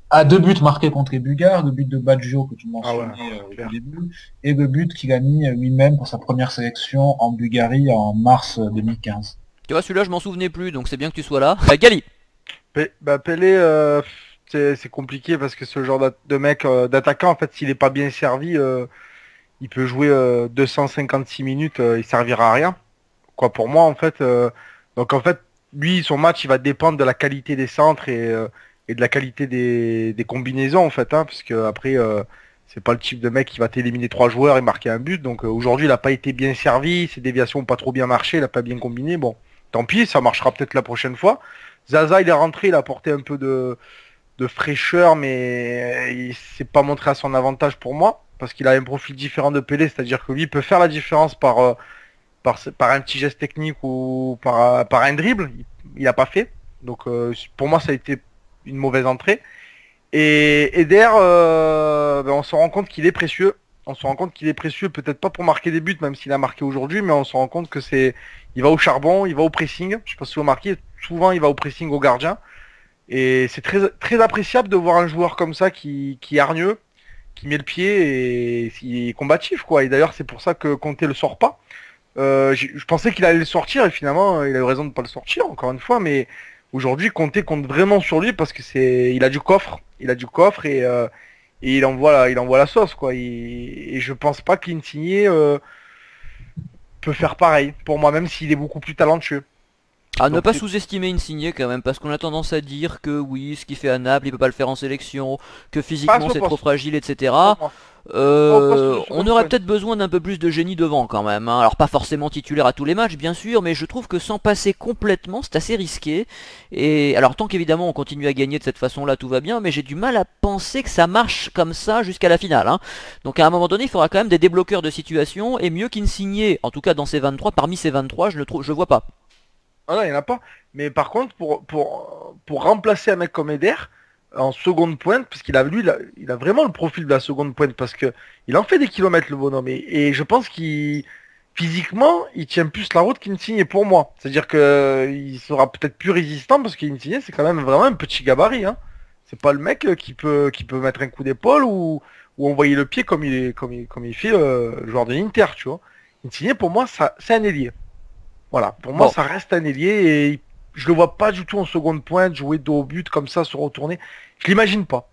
à deux buts marqués contre les Bulgares, le but de Baggio que tu mentionnais au début, et le but qu'il a mis lui-même pour sa première sélection en Bulgarie en mars 2015. Tu vois, celui-là je m'en souvenais plus, donc c'est bien que tu sois là. Gali. Pelé, c'est compliqué parce que ce genre de mec d'attaquant, en fait, s'il est pas bien servi, il peut jouer 256 minutes, il servira à rien. Quoi, pour moi, en fait. Donc, en fait, lui, son match, il va dépendre de la qualité des centres et de la qualité des combinaisons, en fait, hein, parce que après, c'est pas le type de mec qui va t'éliminer 3 joueurs et marquer un but. Donc, aujourd'hui, il a pas été bien servi, ses déviations ont pas trop bien marché, il a pas bien combiné. Bon, tant pis, ça marchera peut-être la prochaine fois. Zaza, il est rentré, il a apporté un peu de fraîcheur, mais il s'est pas montré à son avantage pour moi, parce qu'il a un profil différent de Pelé, c'est-à-dire que lui il peut faire la différence par un petit geste technique ou par un dribble, il a pas fait. Donc pour moi ça a été une mauvaise entrée. Et Eder, on se rend compte qu'il est précieux. On se rend compte qu'il est précieux, peut-être pas pour marquer des buts, même s'il a marqué aujourd'hui, mais on se rend compte que il va au charbon, il va au pressing. Je sais pas si vous remarquez, souvent il va au pressing au gardien. Et c'est très, très appréciable de voir un joueur comme ça qui est hargneux, qui met le pied et qui est combatif, quoi. Et d'ailleurs, c'est pour ça que Conte le sort pas. Je pensais qu'il allait le sortir et finalement, il a eu raison de pas le sortir, encore une fois. Mais aujourd'hui, Conte compte vraiment sur lui parce que il a du coffre. Il a du coffre et il envoie la sauce, quoi. Et je pense pas qu'Insigne peut faire pareil, pour moi, même s'il est beaucoup plus talentueux. Ah, ne pas sous-estimer Insigne quand même, parce qu'on a tendance à dire que oui, ce qu'il fait à Naples, il peut pas le faire en sélection, que physiquement c'est trop fragile, etc. On aurait peut-être besoin d'un peu plus de génie devant quand même, hein. Alors pas forcément titulaire à tous les matchs, bien sûr, mais je trouve que sans passer complètement, c'est assez risqué. Et alors tant qu'évidemment on continue à gagner de cette façon-là, tout va bien, mais j'ai du mal à penser que ça marche comme ça jusqu'à la finale, hein. Donc à un moment donné, il faudra quand même des débloqueurs de situation, et mieux qu'Insigne, en tout cas dans ces 23, parmi ces 23, je vois pas. Ah non, il n'y en a pas. Mais par contre, pour remplacer un mec comme Eder, en seconde pointe, parce qu'il a lui, il a vraiment le profil de la seconde pointe, parce que il en fait des kilomètres le bonhomme, et je pense qu'il physiquement, il tient plus la route qu'Insigne pour moi. C'est-à-dire que il sera peut-être plus résistant, parce qu'Insigne c'est quand même vraiment un petit gabarit, hein. C'est pas le mec qui peut mettre un coup d'épaule ou envoyer le pied comme il fait le joueur de l'Inter, tu vois. Insigne pour moi, ça c'est un ailier. Voilà, pour moi Bon. ça reste un ailier et je le vois pas du tout en seconde pointe jouer dos au but comme ça, se retourner. Je l'imagine pas.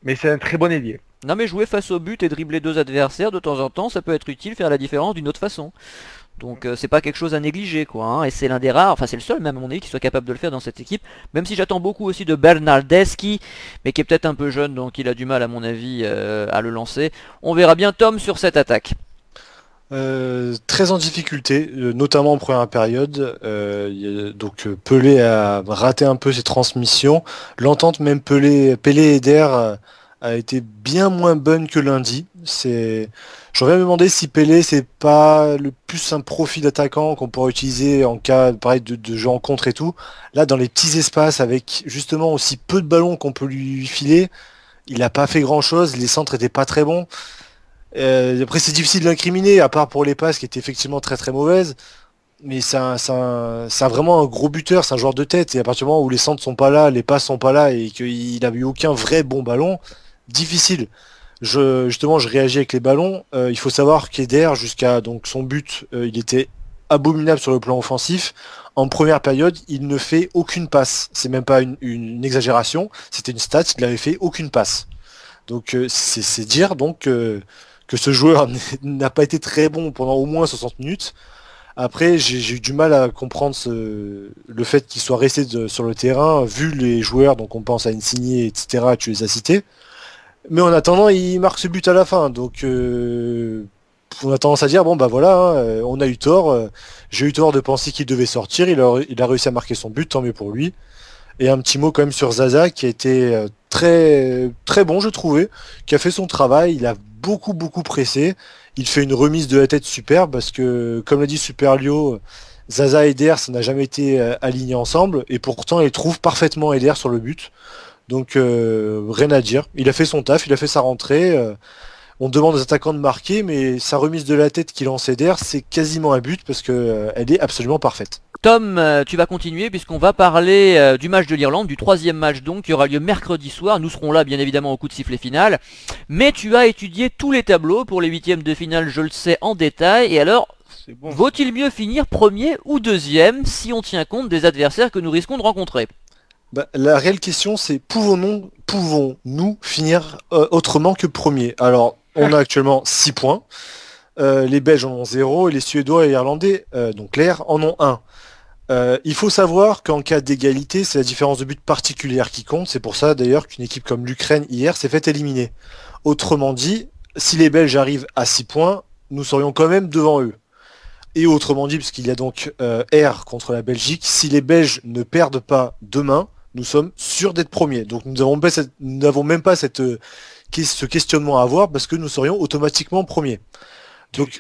Mais c'est un très bon ailier. Non mais jouer face au but et dribbler deux adversaires de temps en temps, ça peut être utile, faire la différence d'une autre façon. Donc c'est pas quelque chose à négliger quoi, hein. Et c'est l'un des rares, enfin c'est le seul même à mon avis qui soit capable de le faire dans cette équipe, même si j'attends beaucoup aussi de Bernardeschi, mais qui est peut-être un peu jeune donc il a du mal à mon avis à le lancer. On verra bien Tom sur cette attaque. Très en difficulté, notamment en première période. Pelé a raté un peu ses transmissions. L'entente même Pelé-Eder a été bien moins bonne que lundi. J'aurais me demandé si Pelé c'est pas le plus un profil d'attaquant qu'on pourrait utiliser en cas pareil de jeu en contre et tout. Là dans les petits espaces avec justement aussi peu de ballons qu'on peut lui filer, il n'a pas fait grand chose, les centres étaient pas très bons. Après c'est difficile de l'incriminer, à part pour les passes qui étaient effectivement très très mauvaises. Mais c'est vraiment un gros buteur, c'est un joueur de tête. Et à partir du moment où les centres sont pas là, les passes sont pas là et qu'il n'a eu aucun vrai bon ballon, difficile. Justement, je réagis avec les ballons. Il faut savoir qu'Eder, jusqu'à donc son but, il était abominable sur le plan offensif. En première période, il ne fait aucune passe. C'est même pas une exagération. C'était une stat, il n'avait fait aucune passe. Donc c'est dire donc que ce joueur n'a pas été très bon pendant au moins 60 minutes. Après, j'ai eu du mal à comprendre le fait qu'il soit resté sur le terrain, vu les joueurs, donc on pense à Insigne, etc., tu les as cités. Mais en attendant, il marque ce but à la fin, donc on a tendance à dire, bon bah voilà, hein, on a eu tort, j'ai eu tort de penser qu'il devait sortir, il a réussi à marquer son but, tant mieux pour lui. Et un petit mot quand même sur Zaza, qui a été très, très bon, je trouvais, qui a fait son travail, il a beaucoup pressé. Il fait une remise de la tête superbe parce que, comme l'a dit Superlio, Zaza et Eder, ça n'a jamais été aligné ensemble et pourtant il trouve parfaitement Eder sur le but. Donc rien à dire. Il a fait son taf, il a fait sa rentrée. On demande aux attaquants de marquer, mais sa remise de la tête qui lance Eder, c'est quasiment un but parce que elle est absolument parfaite. Tom, tu vas continuer puisqu'on va parler du match de l'Irlande, du troisième match donc qui aura lieu mercredi soir. Nous serons là bien évidemment au coup de sifflet final. Mais tu as étudié tous les tableaux pour les huitièmes de finale, je le sais en détail. Et alors, C'est bon. vaut-il mieux finir premier ou deuxième si on tient compte des adversaires que nous risquons de rencontrer? Bah, la réelle question c'est pouvons-nous finir autrement que premier? Alors, on a actuellement 6 points. Les Belges en ont 0 et les Suédois et Irlandais, donc l'air, en ont 1. Il faut savoir qu'en cas d'égalité, c'est la différence de but particulière qui compte. C'est pour ça d'ailleurs qu'une équipe comme l'Ukraine hier s'est fait éliminer. Autrement dit, si les Belges arrivent à 6 points, nous serions quand même devant eux. Et autrement dit, puisqu'il y a donc R contre la Belgique, si les Belges ne perdent pas demain, nous sommes sûrs d'être premiers. Donc nous n'avons même pas ce questionnement à avoir parce que nous serions automatiquement premiers. Donc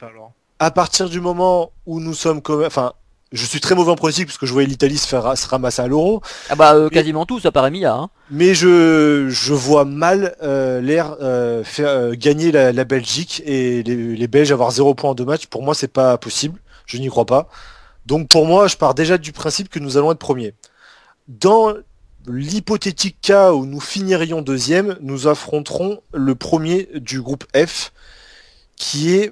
à partir du moment où nous sommes quand même... Enfin, je suis très mauvais en pronostic parce que je voyais l'Italie se ramasser à l'Euro. Ah bah quasiment tout, ça paraît Mia. Hein. Mais je vois mal l'air faire gagner la Belgique et les Belges avoir 0 points en 2 matchs. Pour moi, c'est pas possible. Je n'y crois pas. Donc pour moi, je pars déjà du principe que nous allons être premiers. Dans l'hypothétique cas où nous finirions deuxième, nous affronterons le premier du groupe F, qui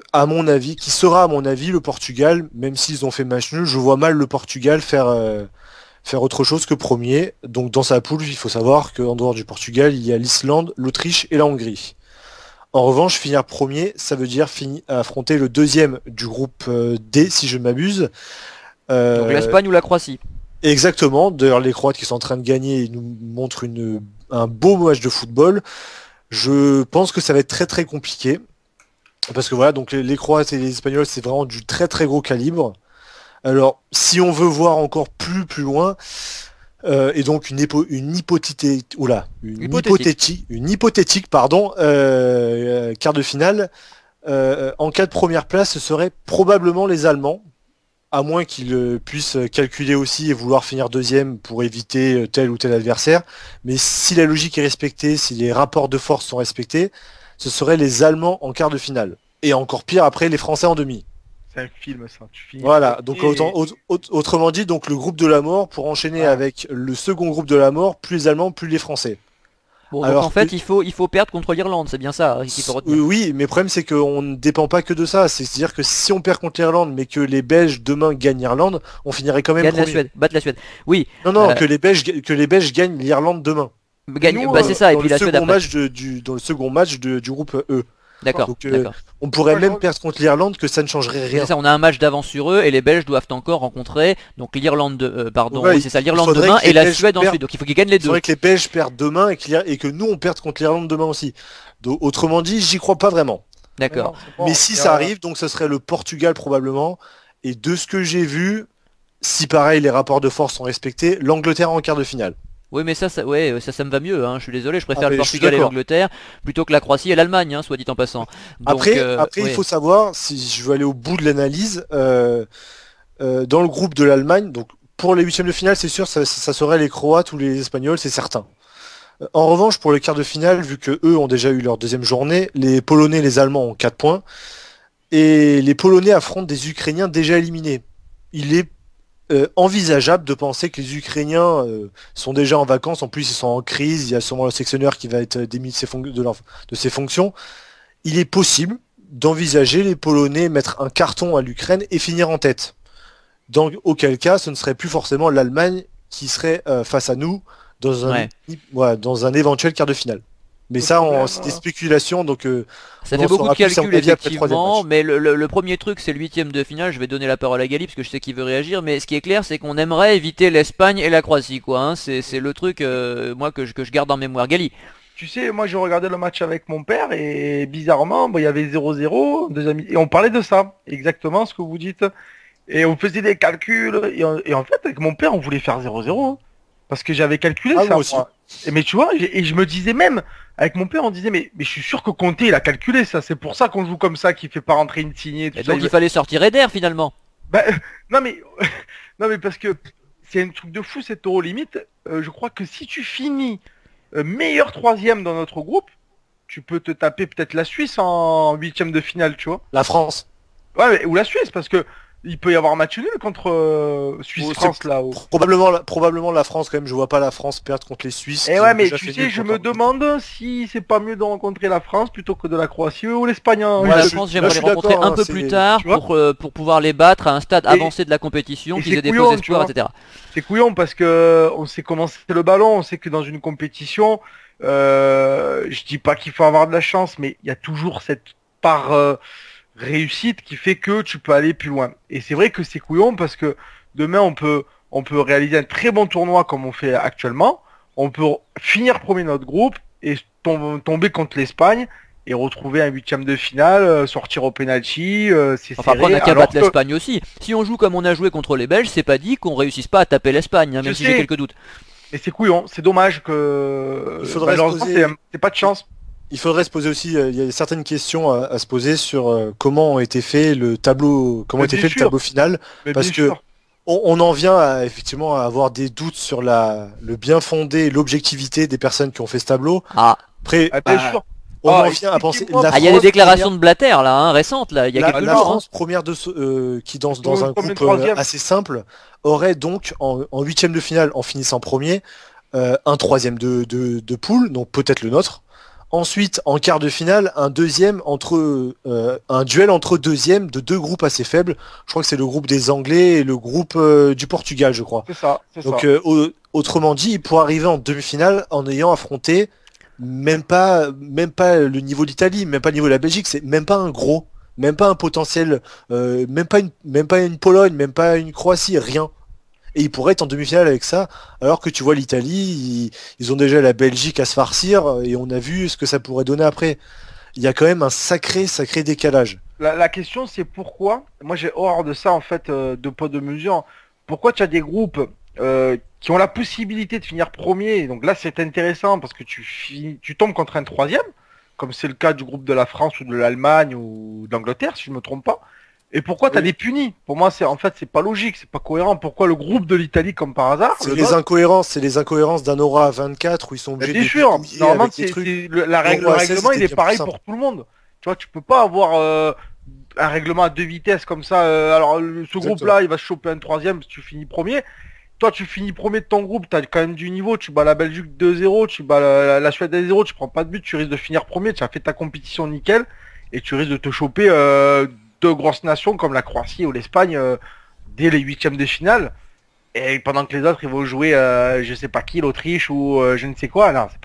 sera à mon avis le Portugal, même s'ils ont fait match nul, je vois mal le Portugal faire autre chose que premier. Donc dans sa poule, il faut savoir qu'en dehors du Portugal, il y a l'Islande, l'Autriche et la Hongrie. En revanche, finir premier, ça veut dire affronter le deuxième du groupe D, si je ne m'abuse. Donc l'Espagne ou la Croatie. Exactement. D'ailleurs, les Croates qui sont en train de gagner, ils nous montrent un beau match de football. Je pense que ça va être très très compliqué. Parce que voilà, donc les Croates et les Espagnols, c'est vraiment du très très gros calibre. Alors, si on veut voir encore plus loin, et donc une hypothétique, quart de finale, en cas de première place, ce serait probablement les Allemands, à moins qu'ils puissent calculer aussi et vouloir finir deuxième pour éviter tel ou tel adversaire. Mais si la logique est respectée, si les rapports de force sont respectés, ce seraient les Allemands en quart de finale. Et encore pire, après, les Français en demi. C'est un film, ça. Tu finis. Voilà, donc autrement dit, donc le groupe de la mort pour enchaîner avec le second groupe de la mort, plus les Allemands, plus les Français. Bon, donc en fait, il faut perdre contre l'Irlande, c'est bien ça qu'il faut retenir. Oui, mais le problème c'est qu'on ne dépend pas que de ça. C'est-à-dire que si on perd contre l'Irlande, mais que les Belges demain gagnent l'Irlande, on finirait quand même Gagne la premier. Suède, battre la Suède. Oui. Non, que les Belges gagnent l'Irlande demain. Gagne, c'est ça, et puis la Suède après. Dans le second match du groupe E. D'accord, Donc, d'accord. on pourrait même perdre contre l'Irlande, que ça ne changerait rien. C'est ça, on a un match d'avance sur eux et les Belges doivent encore rencontrer donc l'Irlande Ouais, oui, c'est ça, l'Irlande demain et la Suède ensuite. Donc il faut qu'ils gagnent les Il deux. faudrait que les Belges perdent demain et que nous on perde contre l'Irlande demain aussi. Donc, autrement dit, j'y crois pas vraiment. D'accord. Mais si ça arrive, donc ce serait le Portugal probablement. Et de ce que j'ai vu, si pareil les rapports de force sont respectés, l'Angleterre en quart de finale. Oui, mais ça me va mieux, hein. Je suis désolé, je préfère Ah, le mais je suis Portugal et d'accord. l'Angleterre plutôt que la Croatie et l'Allemagne, hein, soit dit en passant. Donc, Après, ouais. il faut savoir, si je veux aller au bout de l'analyse, dans le groupe de l'Allemagne, donc pour les huitièmes de finale, c'est sûr, ça serait les Croates ou les Espagnols, c'est certain. En revanche, pour les quarts de finale, vu que eux ont déjà eu leur deuxième journée, les Polonais et les Allemands ont 4 points, et les Polonais affrontent des Ukrainiens déjà éliminés. Il est envisageable de penser que les Ukrainiens sont déjà en vacances, en plus ils sont en crise, il y a sûrement le sélectionneur qui va être démis de ses fonctions. Il est possible d'envisager les Polonais mettre un carton à l'Ukraine et finir en tête. Auquel cas, ce ne serait plus forcément l'Allemagne qui serait face à nous dans un éventuel quart de finale. Mais ça, c'est des spéculations, donc ça on fait en beaucoup de saura plus, à calculs mon avis, après le troisième effectivement, match. mais le premier truc c'est le huitième de finale, je vais donner la parole à Gali parce que je sais qu'il veut réagir, mais ce qui est clair c'est qu'on aimerait éviter l'Espagne et la Croatie, quoi, hein. C'est le truc moi que je garde en mémoire. Gali. Tu sais, moi je regardais le match avec mon père et bizarrement, il y avait 0-0, et on parlait de ça, exactement ce que vous dites. Et on faisait des calculs, et en fait avec mon père on voulait faire 0-0, hein, parce que j'avais calculé ça. Moi aussi. Mais tu vois, et je me disais même, avec mon père on disait, mais je suis sûr que Conté il a calculé ça, c'est pour ça qu'on joue comme ça, qu'il fait pas rentrer une signée. Et donc il fallait sortir Eder finalement. Bah, non mais parce que c'est un truc de fou cette Euro limite. Je crois que si tu finis meilleur troisième dans notre groupe, tu peux te taper peut-être la Suisse en huitième de finale, tu vois. La France. Ouais, ou la Suisse, parce que il peut y avoir un match nul contre Suisse-France là. Probablement la France quand même. Je vois pas la France perdre contre les Suisses. Et ouais, mais tu sais, je me demande si c'est pas mieux de rencontrer la France plutôt que de la Croatie ou l'Espagne. Moi, la France, j'aimerais les rencontrer un peu plus tard pour pouvoir les battre à un stade avancé de la compétition, qu'ils aient des faux espoirs, etc. C'est couillon parce que on sait comment c'est le ballon, on sait que dans une compétition, je dis pas qu'il faut avoir de la chance, mais il y a toujours cette part réussite qui fait que tu peux aller plus loin. Et c'est vrai que c'est couillon parce que demain on peut réaliser un très bon tournoi comme on fait actuellement, on peut finir premier de notre groupe et tomber contre l'Espagne et retrouver un huitième de finale, sortir au penalty, c'est enfin, serré. après on a qu'à battre l'Espagne aussi. Si on joue comme on a joué contre les Belges, c'est pas dit qu'on réussisse pas à taper l'Espagne, hein, même si j'ai quelques doutes. Mais c'est couillon, c'est dommage que c'est pas de chance. Il faudrait se poser aussi, il y a certaines questions à se poser sur comment a été fait le tableau, le tableau final, parce que on en vient effectivement à avoir des doutes sur le bien fondé, l'objectivité des personnes qui ont fait ce tableau. Après, on en vient à penser. Il y a des déclarations de Blatter là, hein, récentes là, il y a quelques jours. La France première qui danse dans un groupe assez simple aurait donc en huitième de finale, en finissant premier, un troisième de poule, donc peut-être le nôtre. Ensuite, en quart de finale, un duel entre deuxièmes de deux groupes assez faibles. Je crois que c'est le groupe des Anglais et le groupe du Portugal, je crois. C'est ça. Donc, autrement dit, il pourrait arriver en demi-finale en ayant affronté même pas le niveau d'Italie, même pas le niveau de la Belgique, c'est même pas un gros, même pas un potentiel, même pas une Pologne, même pas une Croatie, rien. Et ils pourraient être en demi-finale avec ça, alors que tu vois l'Italie, ils ont déjà la Belgique à se farcir, et on a vu ce que ça pourrait donner après. Il y a quand même un sacré décalage. La question c'est pourquoi, moi j'ai horreur de ça en fait, de poids de mesure, pourquoi tu as des groupes qui ont la possibilité de finir premier, donc là c'est intéressant parce que tu tombes contre un troisième, comme c'est le cas du groupe de la France ou de l'Allemagne ou d'Angleterre si je ne me trompe pas, Et pourquoi t'as Oui. des punis? Pour moi, c'est pas logique, c'est pas cohérent. Pourquoi le groupe de l'Italie, comme par hasard, C'est le les nôtre, incohérences, c'est les incohérences d'un Aura à 24 où ils sont obligés bien de sûr, dépouiller normalement, avec des trucs. le L'Euro à 16, règlement, il c'était est bien pareil plus simple. pour tout le monde. Tu vois, tu peux pas avoir un règlement à deux vitesses comme ça. Alors, ce groupe-là, il va se choper un troisième si tu finis premier. Toi, tu finis premier de ton groupe, t'as quand même du niveau, tu bats la Belgique 2-0, tu bats la Suède 1-0, tu prends pas de but, tu risques de finir premier, tu as fait ta compétition nickel, et tu risques de te choper deux grosses nations comme la Croatie ou l'Espagne dès les huitièmes de finale, et pendant que les autres ils vont jouer je sais pas qui, l'Autriche ou je ne sais quoi. Non, c'est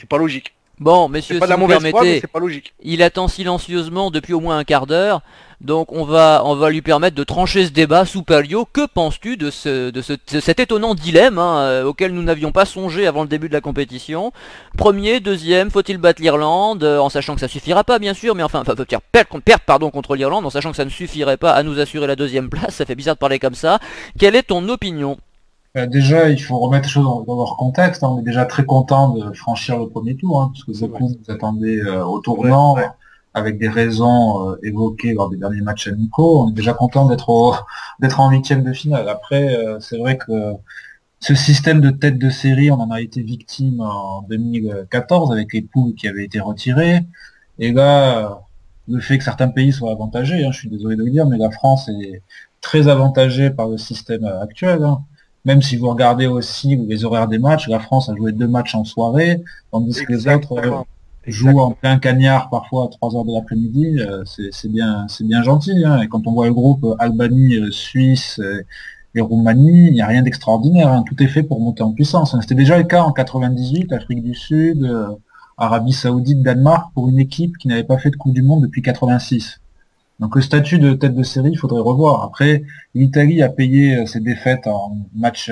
pas logique. Bon, C'est messieurs, pas de si la vous mauvaise foi, mais permettez, c'est pas logique. il attend silencieusement depuis au moins un quart d'heure, donc on va lui permettre de trancher ce débat. Sous Palio, que penses-tu de cet étonnant dilemme auquel nous n'avions pas songé avant le début de la compétition? Premier, deuxième, faut-il battre l'Irlande, en sachant que ça suffira pas bien sûr, mais enfin, faut-il perdre contre l'Irlande, en sachant que ça ne suffirait pas à nous assurer la deuxième place? Ça fait bizarre de parler comme ça. Quelle est ton opinion? Déjà, il faut remettre les choses dans leur contexte, hein. On est déjà très content de franchir le premier tour, hein, parce que beaucoup nous attendaient au tournant, Ouais. avec des raisons évoquées lors des derniers matchs amicaux. On est déjà content d'être en huitième de finale. Après, c'est vrai que ce système de tête de série, on en a été victime en 2014 avec les poules qui avaient été retirées. Et là, le fait que certains pays soient avantagés, hein, je suis désolé de le dire, mais la France est très avantagée par le système actuel, hein. Même si vous regardez aussi les horaires des matchs, la France a joué 2 matchs en soirée, tandis que les autres Exactement. jouent en plein cagnard parfois à 3 heures de l'après-midi. C'est bien gentil, hein. Et quand on voit le groupe Albanie, Suisse et Roumanie, il n'y a rien d'extraordinaire, hein. Tout est fait pour monter en puissance, hein. C'était déjà le cas en 98, Afrique du Sud, Arabie Saoudite, Danemark, pour une équipe qui n'avait pas fait de Coupe du Monde depuis 86. Donc le statut de tête de série, il faudrait revoir. Après, l'Italie a payé ses défaites en match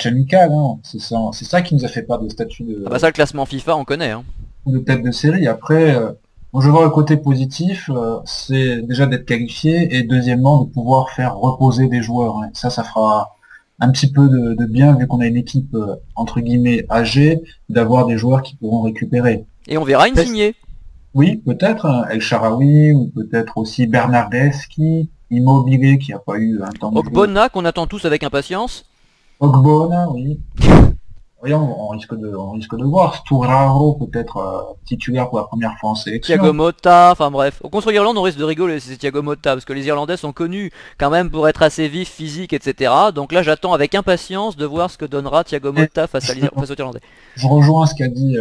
amical, hein. C'est ça qui nous a fait perdre le statut Ah bah ça, le classement FIFA, on connaît, hein. de tête de série. Après, moi, je vois le côté positif, c'est déjà d'être qualifié et deuxièmement de pouvoir faire reposer des joueurs, hein. Ça fera un petit peu de bien vu qu'on a une équipe entre guillemets âgée, d'avoir des joueurs qui pourront récupérer. Et on verra Insigne. Oui, peut-être hein, El Shaarawy ou peut-être aussi Bernardeschi, Immobile qui n'a pas eu un temps de jeu. Ogbonna, qu'on attend tous avec impatience. Ogbonna, oui. Oui, on risque de voir. Sturaro peut-être titulaire pour la première fois en sélection. Thiago Motta, enfin bref. Contre l'Irlande, on risque de rigoler si c'est Thiago Motta, parce que les Irlandais sont connus quand même pour être assez vifs, physiques, etc. Donc là, j'attends avec impatience de voir ce que donnera Thiago Motta face aux Irlandais. Je rejoins ce qu'a dit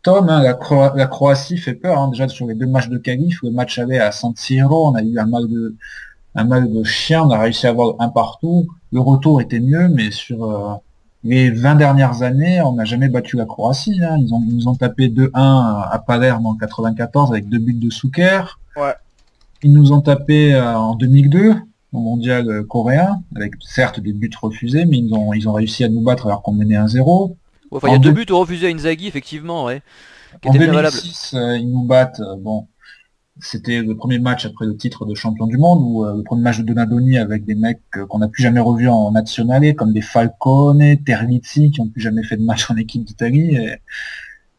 Tom, hein, la Croatie fait peur, hein, déjà sur les 2 matchs de qualif. Le match aller à San Siro, on a eu un mal de chien, on a réussi à avoir un partout. Le retour était mieux, mais sur les 20 dernières années, on n'a jamais battu la Croatie, hein. Ils nous ont tapé 2-1 à Palerme en 94 avec 2 buts de Souker. Ouais. Ils nous ont tapé en 2002 au mondial coréen, avec certes des buts refusés, mais ils ont réussi à nous battre alors qu'on menait 1-0. Enfin, il y a 2 buts au refusé à Inzaghi, effectivement, ouais. Qui En était bien valable. 2006, ils nous battent. Bon, c'était le premier match après le titre de champion du monde, ou le premier match de Donadoni avec des mecs qu'on n'a plus jamais revus en nationale, comme des Falcone, Terlizzi, qui ont plus jamais fait de match en équipe d'Italie. Et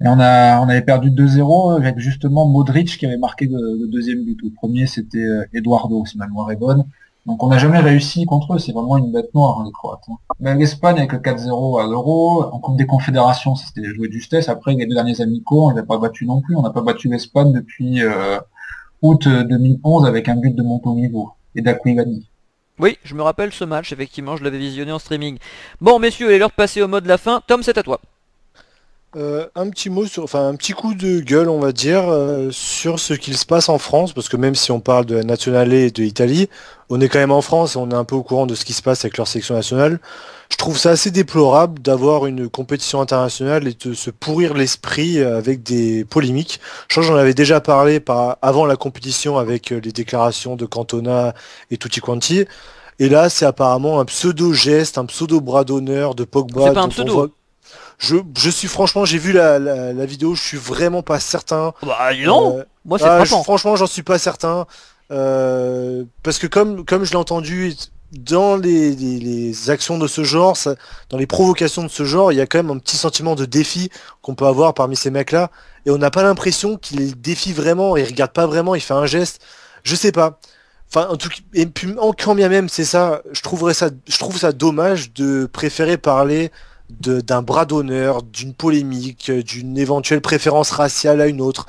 on avait perdu 2-0 avec justement Modric qui avait marqué le deuxième but. Le premier, c'était Eduardo, si ma mémoire est bonne. Donc on n'a jamais réussi contre eux, c'est vraiment une bête noire, hein, les Croates, hein. Mais l'Espagne avec le 4-0 à l'Euro, en Coupe des Confédérations, c'était joué de justesse. Après les 2 derniers amicaux, on les a pas battus non plus. On n'a pas battu l'Espagne depuis août 2011 avec un but de Montolivo et d'Aquilani. Oui, je me rappelle ce match, effectivement, je l'avais visionné en streaming. Bon, messieurs, il est l'heure de passer au mode de la fin. Tom, c'est à toi. Un petit mot un petit coup de gueule, on va dire, sur ce qu'il se passe en France, parce que même si on parle de la Nationale et de l'Italie, on est quand même en France et on est un peu au courant de ce qui se passe avec leur sélection nationale. Je trouve ça assez déplorable d'avoir une compétition internationale et de se pourrir l'esprit avec des polémiques. Je crois que j'en avais déjà parlé avant la compétition avec les déclarations de Cantona et Tutti Quanti. Et là, c'est apparemment un pseudo-geste, un pseudo-bras d'honneur de Pogba. C'est pas un pseudo. Je suis franchement, j'ai vu la vidéo, je suis vraiment pas certain. Bah non, moi c'est frappant. Franchement, j'en suis pas certain. Parce que comme je l'ai entendu dans les actions de ce genre, dans les provocations de ce genre, il y a quand même un petit sentiment de défi qu'on peut avoir parmi ces mecs-là. Et on n'a pas l'impression qu'il les défie vraiment, il regarde pas vraiment, il fait un geste. Je sais pas. Enfin, en tout cas, et puis, quand bien même c'est ça, je trouve ça dommage de préférer parler d'un bras d'honneur, d'une polémique, d'une éventuelle préférence raciale à une autre.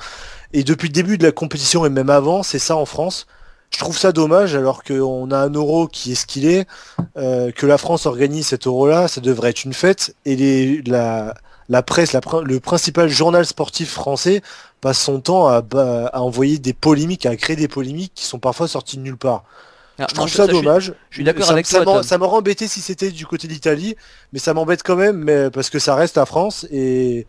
Et depuis le début de la compétition et même avant, c'est ça en France. Je trouve ça dommage alors qu'on a un euro qui est ce qu'il est, que la France organise cet euro-là, ça devrait être une fête. Et la presse, le principal journal sportif français passe son temps à envoyer des polémiques, à créer des polémiques qui sont parfois sorties de nulle part. Ah, Je non, trouve ça je dommage. suis d'accord avec toi, Tom. Ça m'aurait embêté si c'était du côté d'Italie, mais ça m'embête quand même parce que ça reste la France et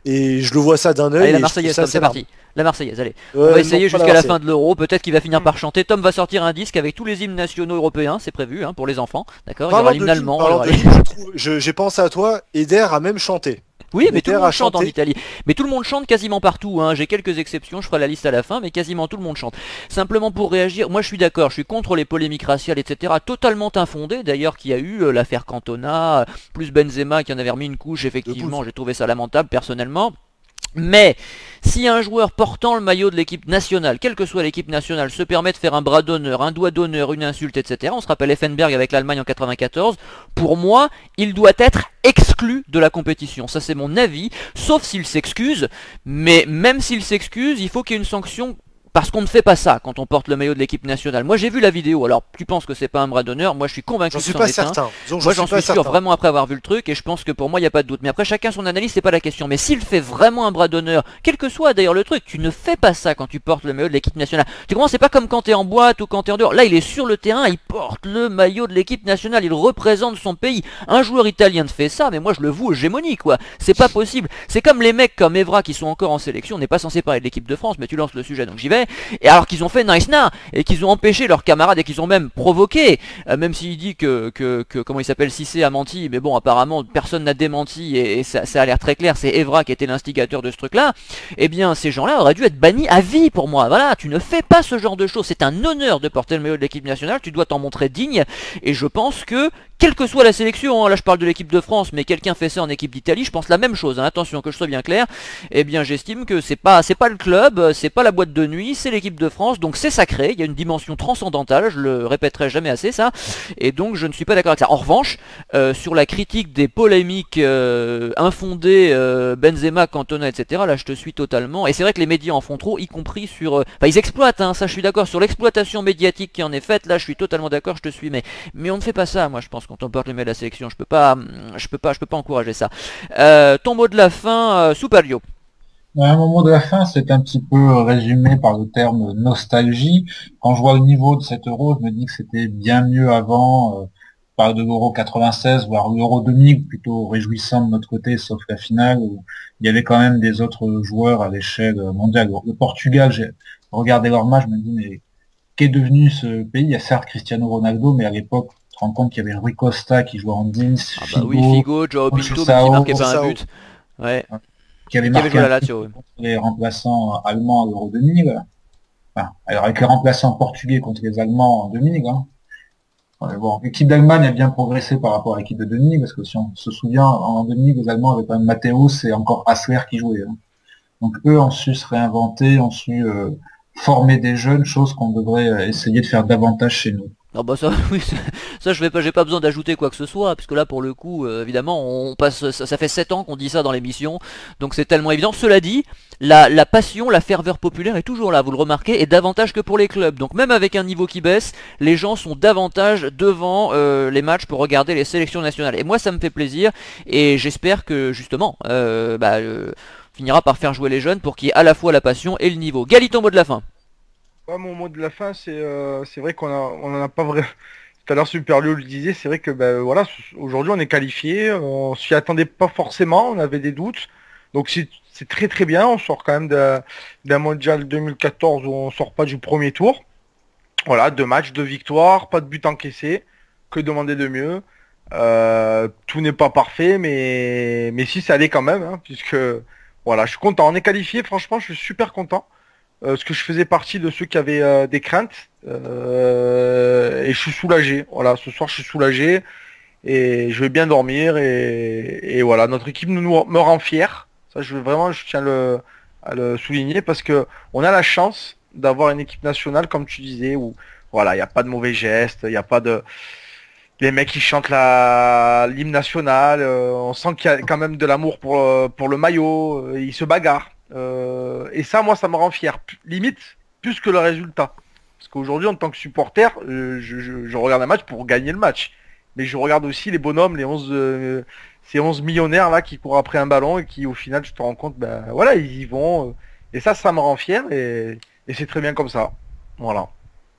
je le vois ça d'un œil. Allez, la et je trouve Marseillaise, ça Tom, c'est assez marrant. parti. La Marseillaise, allez. Ouais, On va non, essayer pas jusqu'à la la Marseillaise. fin de l'euro. Peut-être qu'il va finir par chanter. Tom va sortir un disque avec tous les hymnes nationaux européens, c'est prévu, hein, pour les enfants. D'accord. Il y aura l'hymne allemand. il y aura J'ai pensé à toi, Eder a même chanté. Oui, mais tout le Eder monde a chante en chanté. Italie. Mais tout le monde chante quasiment partout, hein. J'ai quelques exceptions, je ferai la liste à la fin, mais quasiment tout le monde chante. Simplement pour réagir, moi je suis d'accord, je suis contre les polémiques raciales, etc. Totalement infondées, d'ailleurs qu'il y a eu l'affaire Cantona, plus Benzema qui en avait remis une couche, effectivement, j'ai trouvé ça lamentable personnellement. Mais si un joueur portant le maillot de l'équipe nationale, quelle que soit l'équipe nationale, se permet de faire un bras d'honneur, un doigt d'honneur, une insulte, etc., on se rappelle Effenberg avec l'Allemagne en 94, pour moi, il doit être exclu de la compétition. Ça c'est mon avis, sauf s'il s'excuse, mais même s'il s'excuse, il faut qu'il y ait une sanction. Parce qu'on ne fait pas ça quand on porte le maillot de l'équipe nationale. Moi j'ai vu la vidéo, alors tu penses que c'est pas un bras d'honneur, moi je suis convaincu J'en que suis c'en pas est un. certain. Moi j'en suis sûr vraiment après avoir vu le truc et je pense que pour moi il n'y a pas de doute. Mais après chacun son analyse, c'est pas la question. Mais s'il fait vraiment un bras d'honneur, quel que soit d'ailleurs le truc, tu ne fais pas ça quand tu portes le maillot de l'équipe nationale. Tu comprends, c'est pas comme quand t'es en boîte ou quand t'es en dehors. Là il est sur le terrain, il porte le maillot de l'équipe nationale, il représente son pays. Un joueur italien te fait ça, mais moi je le voue hégémonie quoi. C'est pas possible. C'est comme les mecs comme Evra qui sont encore en sélection, on n'est pas censé parler de l'équipe de France, mais tu lances le sujet donc j'y vais. Et alors qu'ils ont fait nice na et qu'ils ont empêché leurs camarades et qu'ils ont même provoqué, même s'il dit que comment il s'appelle, Cissé a menti, mais bon apparemment personne n'a démenti et ça a l'air très clair, c'est Evra qui était l'instigateur de ce truc là, et bien ces gens là auraient dû être bannis à vie pour moi. Voilà, tu ne fais pas ce genre de choses, c'est un honneur de porter le maillot de l'équipe nationale, tu dois t'en montrer digne, et je pense que quelle que soit la sélection, hein, là je parle de l'équipe de France, mais quelqu'un fait ça en équipe d'Italie, je pense la même chose, hein, attention que je sois bien clair, et bien j'estime que c'est pas le club, c'est pas la boîte de nuit, c'est l'équipe de France, donc c'est sacré, il y a une dimension transcendantale, je le répéterai jamais assez ça, et donc je ne suis pas d'accord avec ça. En revanche, sur la critique des polémiques infondées, Benzema, Cantona, etc., là je te suis totalement, et c'est vrai que les médias en font trop, y compris sur... Enfin ils exploitent, hein, ça je suis d'accord, sur l'exploitation médiatique qui en est faite, là je suis totalement d'accord, je te suis, mais on ne fait pas ça, moi je pense, quand on porte le maillot de la sélection, je peux pas encourager ça. Ton mot de la fin, Superio. À un moment de la fin, c'est un petit peu résumé par le terme nostalgie. Quand je vois le niveau de cet euro, je me dis que c'était bien mieux avant, par de l'euro 96, voire l'euro 2000, plutôt réjouissant de notre côté, sauf la finale, où il y avait quand même des autres joueurs à l'échelle mondiale. Le Portugal, j'ai regardé leur match, je me dis, mais qu'est devenu ce pays? Il y a certes Cristiano Ronaldo, mais à l'époque, tu te rends compte qu'il y avait Rui Costa qui jouait en 10, Ah bah oui, Figo, Joao Pinto, même qui marquait pas un but. Ouais. Qui avait Qui avait marqué joué à la Lazio. les remplaçants allemands à l'Euro 2000. Enfin, alors avec les remplaçants portugais contre les Allemands en 2000. Hein. Bon, l'équipe d'Allemagne a bien progressé par rapport à l'équipe de 2000, parce que si on se souvient, en 2000, les Allemands avaient quand même Matthäus et encore Hassler qui jouaient. Hein. Donc eux ont su se réinventer, ont su former des jeunes, chose qu'on devrait essayer de faire davantage chez nous. Ah bah ça, oui, ça j'ai pas besoin d'ajouter quoi que ce soit, puisque là pour le coup, évidemment, on passe, ça fait 7 ans qu'on dit ça dans l'émission, donc c'est tellement évident. Cela dit, la passion, la ferveur populaire est toujours là, vous le remarquez, et davantage que pour les clubs. Donc même avec un niveau qui baisse, les gens sont davantage devant les matchs pour regarder les sélections nationales. Et moi ça me fait plaisir, et j'espère que justement, finira par faire jouer les jeunes pour qu'il y ait à la fois la passion et le niveau. Gali, ton mot de la fin. Ouais, mon mot de la fin, c'est vrai on en a pas vrai. Tout à l'heure, Superlio le disait, c'est vrai que voilà, aujourd'hui on est qualifié, on s'y attendait pas forcément, on avait des doutes, donc c'est très très bien. On sort quand même d'un mondial 2014 où on sort pas du premier tour. Voilà, 2 matchs, 2 victoires, pas de but encaissé, que demander de mieux. Tout n'est pas parfait, mais si ça allait quand même, hein, puisque voilà, je suis content, on est qualifié, franchement, je suis super content. Parce que je faisais partie de ceux qui avaient des craintes et je suis soulagé. Voilà, ce soir je suis soulagé et je vais bien dormir et voilà, notre équipe me rend fier. Ça, je tiens à le souligner parce que on a la chance d'avoir une équipe nationale, comme tu disais, où voilà, il n'y a pas de mauvais gestes, il n'y a pas de... Les mecs qui chantent l'hymne national, on sent qu'il y a quand même de l'amour pour le maillot, ils se bagarrent. Et ça, moi, ça me rend fier. Limite, plus que le résultat. Parce qu'aujourd'hui, en tant que supporter, je regarde un match pour gagner le match. Mais je regarde aussi les bonhommes, ces 11 millionnaires là qui courent après un ballon et qui, au final, tu te rends compte, ben voilà, ils y vont. Et ça me rend fier et c'est très bien comme ça. Voilà.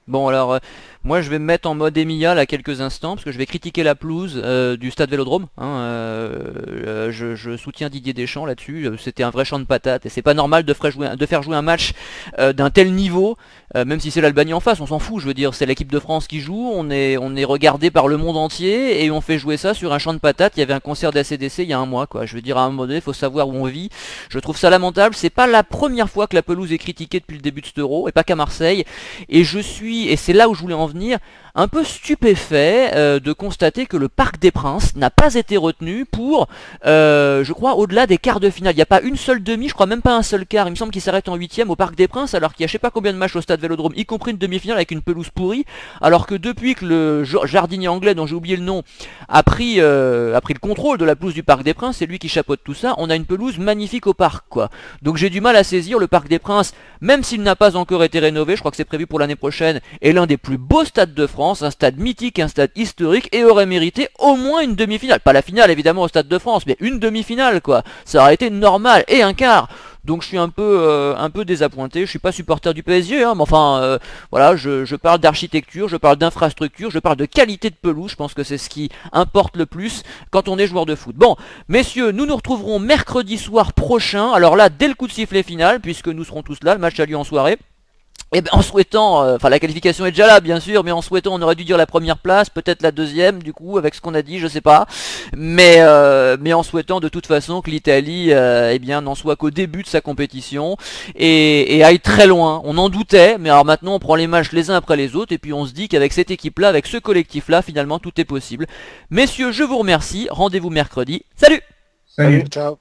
Bon alors, moi je vais me mettre en mode Emilia là quelques instants, parce que je vais critiquer la pelouse du stade Vélodrome. Hein, je soutiens Didier Deschamps là-dessus, c'était un vrai champ de patates, et c'est pas normal de faire jouer un match d'un tel niveau, même si c'est l'Albanie en face, on s'en fout, je veux dire, c'est l'équipe de France qui joue, on est regardé par le monde entier, et on fait jouer ça sur un champ de patates. Il y avait un concert d'ACDC il y a un mois, quoi. Je veux dire, à un moment donné, il faut savoir où on vit. Je trouve ça lamentable, c'est pas la première fois que la pelouse est critiquée depuis le début de cet Euro, et pas qu'à Marseille, et et c'est là où je voulais en venir, un peu stupéfait de constater que le Parc des Princes n'a pas été retenu pour, je crois, au-delà des quarts de finale. Il n'y a pas une seule demi, je crois même pas un seul quart. Il me semble qu'il s'arrête en 8ème au Parc des Princes, alors qu'il y a je sais pas combien de matchs au stade Vélodrome, y compris une demi-finale avec une pelouse pourrie, alors que depuis que le jardinier anglais, dont j'ai oublié le nom, a pris le contrôle de la pelouse du Parc des Princes, c'est lui qui chapeaute tout ça, on a une pelouse magnifique au parc, quoi. Donc j'ai du mal à saisir le Parc des Princes, même s'il n'a pas encore été rénové, je crois que c'est prévu pour l'année prochaine, est l'un des plus beaux stades de France, un stade mythique, un stade historique, et aurait mérité au moins une demi-finale. Pas la finale évidemment au Stade de France, mais une demi-finale, quoi. Ça aurait été normal, et un quart. Donc je suis un peu désappointé. Je suis pas supporter du PSG, hein, mais enfin voilà, je parle d'architecture, je parle d'infrastructure, je parle de qualité de pelouse. Je pense que c'est ce qui importe le plus quand on est joueur de foot. Bon, messieurs, nous nous retrouverons mercredi soir prochain. Alors là, dès le coup de sifflet final, puisque nous serons tous là, le match a lieu en soirée. Et ben, en souhaitant, enfin la qualification est déjà là bien sûr, mais en souhaitant, on aurait dû dire la première place, peut-être la deuxième du coup avec ce qu'on a dit, je sais pas, mais en souhaitant de toute façon que l'Italie eh bien n'en soit qu'au début de sa compétition et aille très loin. On en doutait, mais alors maintenant on prend les matchs les uns après les autres et puis on se dit qu'avec cette équipe là, avec ce collectif là, finalement tout est possible. Messieurs, je vous remercie, rendez-vous mercredi, salut. Salut. Ciao.